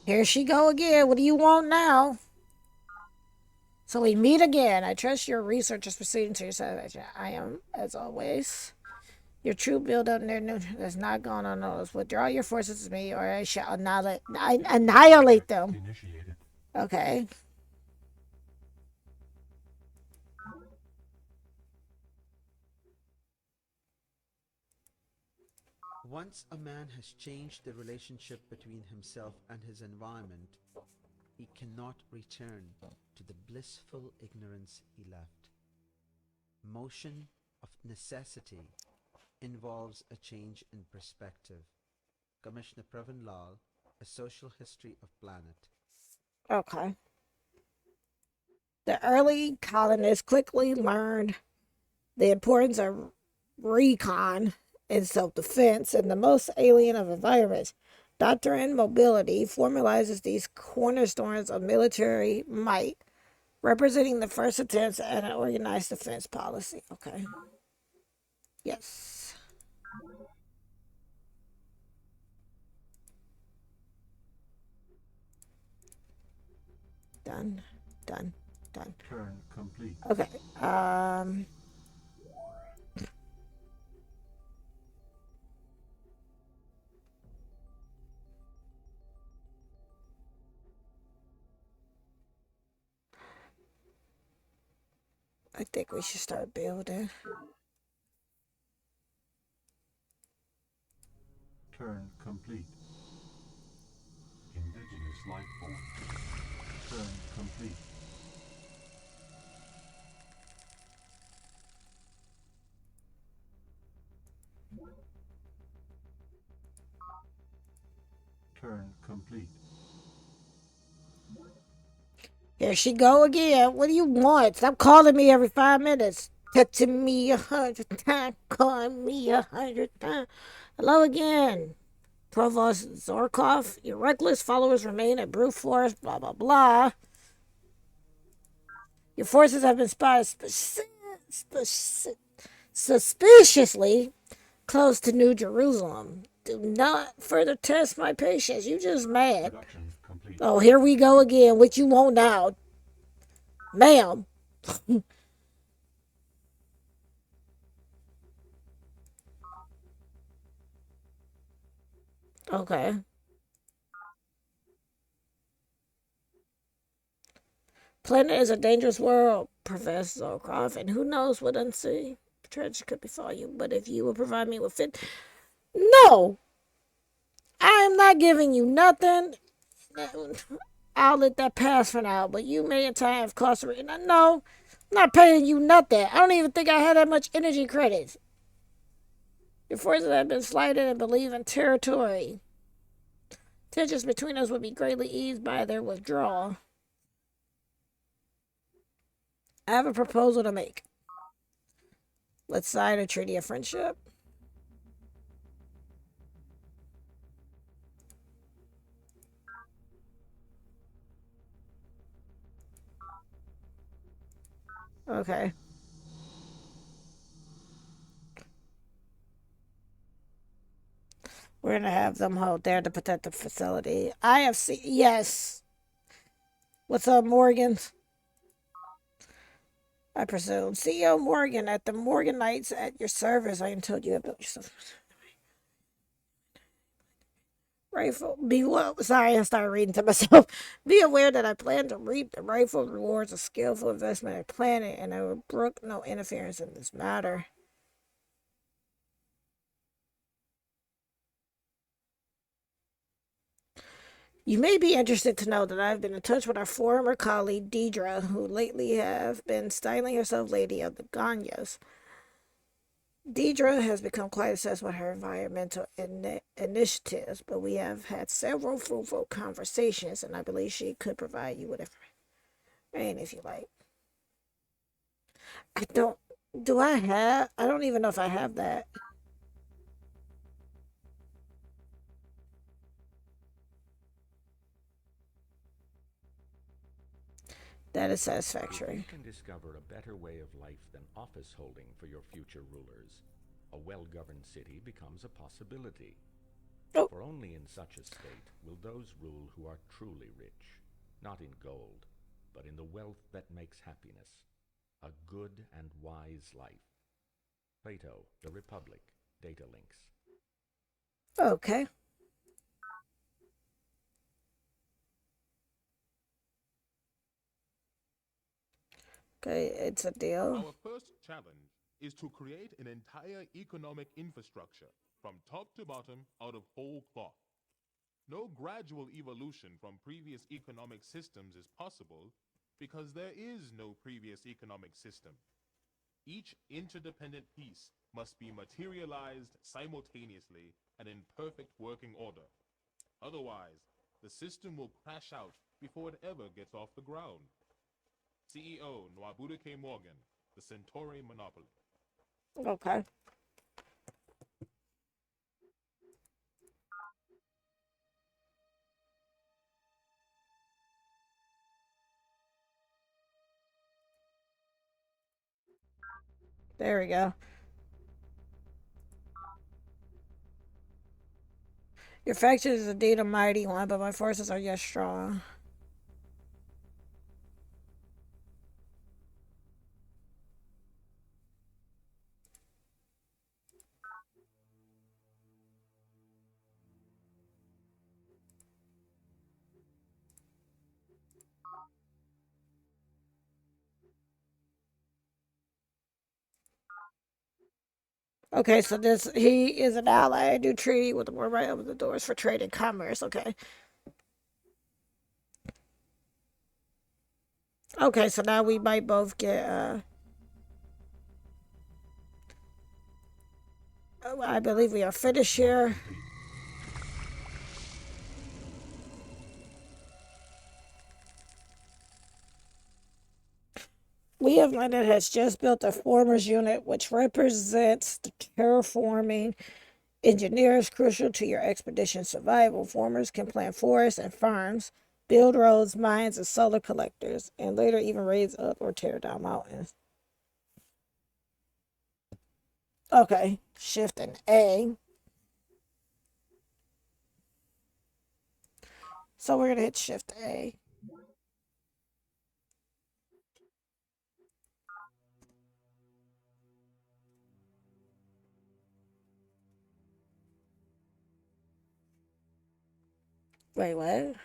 Here she go again. What do you want now? So we meet again. I trust your research is proceeding to your satisfaction. I am, as always. Your troop buildup has not gone unnoticed. Withdraw your forces to me, or I shall annihilate them. Initiated. Okay. Once a man has changed the relationship between himself and his environment, he cannot return to the blissful ignorance he left. Motion of necessity involves a change in perspective. Commissioner Pravin Lal, A Social History of Planet. Okay. The early colonists quickly learned the importance of recon and self-defense in the most alien of environments. Doctrine mobility formalizes these cornerstones of military might, representing the first attempts at an organized defense policy. Okay. Yes. Done. Done. Done. Turn complete. Okay. I think we should start building. Turn complete. Indigenous life form. Turn complete. Turn complete. Here she go again. What do you want? Stop calling me every 5 minutes. Texting me 100 times. Calling me 100 times. Hello again. Provost Zorkov, your reckless followers remain at brute force, blah, blah, blah. Your forces have been spotted suspiciously close to New Jerusalem. Do not further test my patience. You just mad. Production complete. Oh, here we go again. What you want now? Ma'am. Okay. Planet is a dangerous world, Professor Zolkov, and who knows what unseen tragedy could befall you. But if you will provide me with fit... No! I am not giving you nothing. I'll let that pass for now, but you may in time have cost me. No, I'm not paying you nothing. I don't even think I had that much energy credits. Your forces have been slighted and believe in territory. Tensions between us would be greatly eased by their withdrawal. I have a proposal to make. Let's sign a treaty of friendship. Okay. We're gonna have them hold there to protect the facility. IFC, yes. What's up, Morgan? I presume. CEO Morgan at the Morganites at your service. I am told you have built yourself. Rifle. Sorry, I started reading to myself. Be aware that I plan to reap the rightful rewards of skillful investment in planet, and I will brook no interference in this matter. You may be interested to know that I've been in touch with our former colleague Deidre, who lately have been styling herself Lady of the Ganyas. Deidre has become quite obsessed with her environmental initiatives, but we have had several fruitful conversations, and I believe she could provide you with information if you like. I don't even know if I have that. That is satisfactory. You can discover a better way of life than office holding for your future rulers. A well-governed city becomes a possibility. Oh. For only in such a state will those rule who are truly rich, not in gold, but in the wealth that makes happiness. A good and wise life. Plato, The Republic, Data Links. Okay. Okay, it's a deal. Our first challenge is to create an entire economic infrastructure from top to bottom out of whole cloth. No gradual evolution from previous economic systems is possible because there is no previous economic system. Each interdependent piece must be materialized simultaneously and in perfect working order. Otherwise, the system will crash out before it ever gets off the ground. CEO Nwabudu K. Morgan, the Centauri Monopoly. Okay. There we go. Your faction is indeed a mighty one, but my forces are yet strong. Okay, so this he is an ally. I do treaty with the more right over the doors for trade and commerce. Okay. Okay, so now we might both get I believe we are finished here. We have London has just built a formers unit which represents the terraforming engineers crucial to your expedition survival. Formers can plant forests and farms, build roads, mines, and solar collectors, and later even raise up or tear down mountains. Okay, shift and A. So we're gonna hit shift A. Wait, what?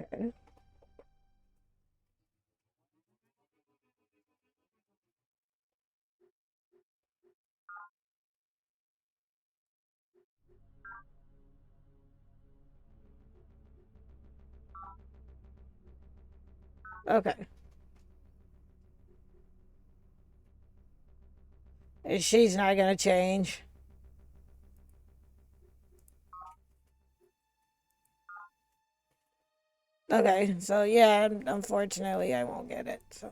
Okay. Okay. And she's not gonna change. Okay, so yeah, unfortunately, I won't get it. So,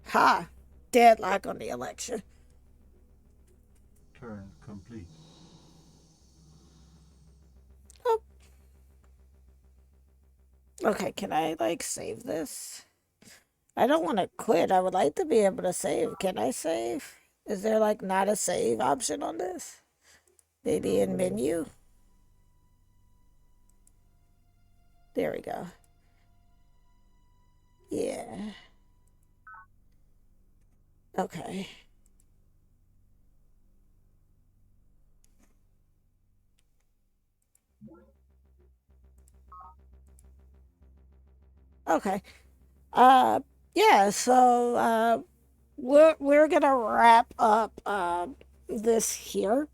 ha, deadlock on the election. Turn complete. Oh, okay. Can I like save this? I don't want to quit. I would like to be able to save. Can I save? Is there like not a save option on this? Maybe in menu. There we go. Yeah. Okay. Okay. Uh, yeah. So we're gonna wrap up this here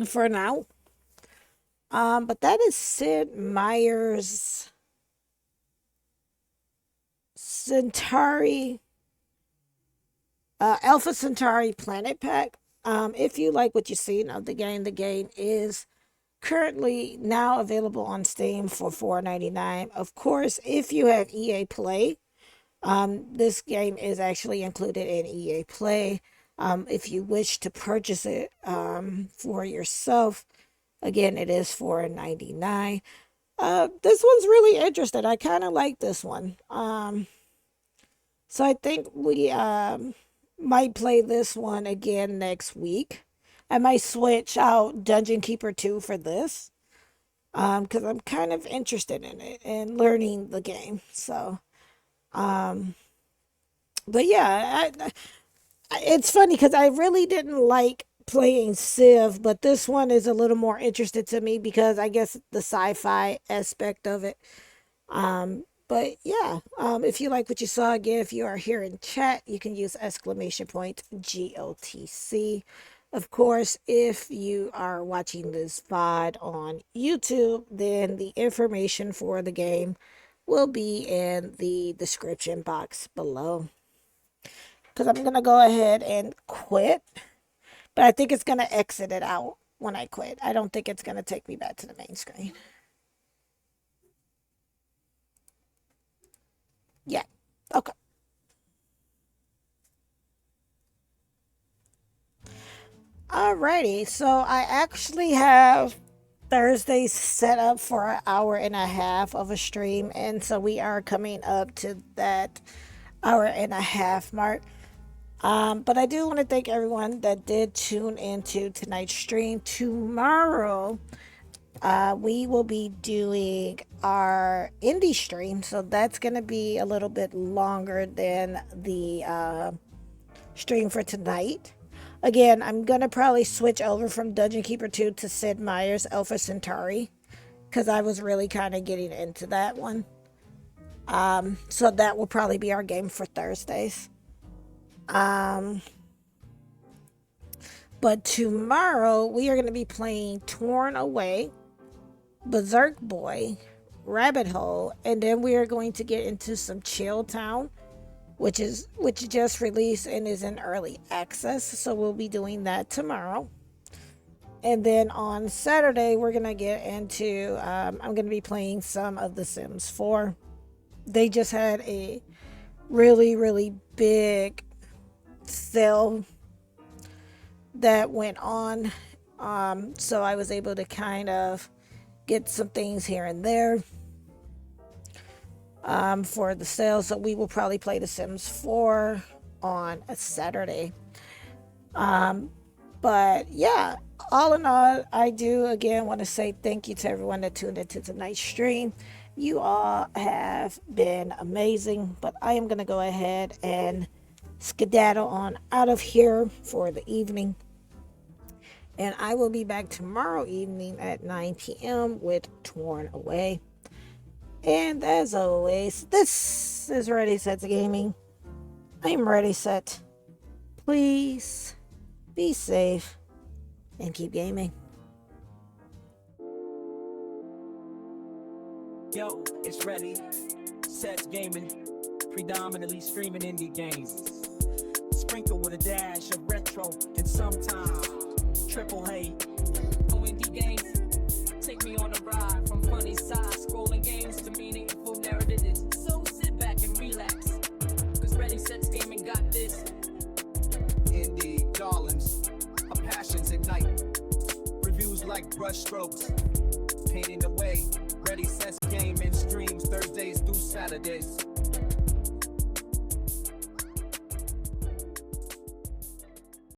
for now. But that is Sid Meier's Centauri, Alpha Centauri Planet Pack. If you like what you've seen of the game is currently now available on Steam for $4.99. Of course, if you have EA Play, this game is actually included in EA Play. If you wish to purchase it for yourself, again, it is $4.99. This one's really interesting. I kind of like this one. So I think we might play this one again next week. I might switch out Dungeon Keeper 2 for this. Because I'm kind of interested in it and learning the game. So, but yeah, it's funny because I really didn't like playing Civ, but this one is a little more interested to me because I guess the sci-fi aspect of it. But yeah, if you like what you saw, again, if you are here in chat, you can use exclamation point GOTC. Of course, if you are watching this VOD on YouTube, then the information for the game will be in the description box below. Because I'm going to go ahead and quit, but I think it's going to exit it out when I quit. I don't think it's going to take me back to the main screen. Yeah. Okay. Alrighty, so I actually have Thursdays set up for an hour and a half of a stream, and so we are coming up to that hour and a half mark. But I do want to thank everyone that did tune into tonight's stream. Tomorrow, we will be doing our indie stream, so that's going to be a little bit longer than the stream for tonight. Again, I'm going to probably switch over from Dungeon Keeper 2 to Sid Meier's Alpha Centauri, because I was really kind of getting into that one. So that will probably be our game for Thursdays. But tomorrow we are going to be playing Torn Away, Berserk Boy, Rabbit Hole, and then we are going to get into some Chill Town, which just released and is in early access. So we'll be doing that tomorrow. And then on Saturday we're going to get into I'm going to be playing some of The Sims 4. They just had a really big sale that went on, so I was able to kind of get some things here and there for the sale. So we will probably play The Sims 4 on a Saturday. But yeah, all in all, I do again want to say thank you to everyone that tuned into tonight's stream. You all have been amazing, but I am going to go ahead and skedaddle on out of here for the evening. And I will be back tomorrow evening at 9 p.m. with Torn Away. And as always, this is Ready Set Gaming. I'm Ready Set. Please be safe and keep gaming. Yo, it's Ready Set Gaming, predominantly streaming indie games. Sprinkle with a dash of retro and sometimes triple hate. Indie games, take me on a ride from funny side scrolling games to meaningful narratives. So sit back and relax, cause Ready Set Gaming got this. Indie darlings, our passions ignite. Reviews like brush strokes, painting the way. Ready Set Gaming streams Thursdays through Saturdays.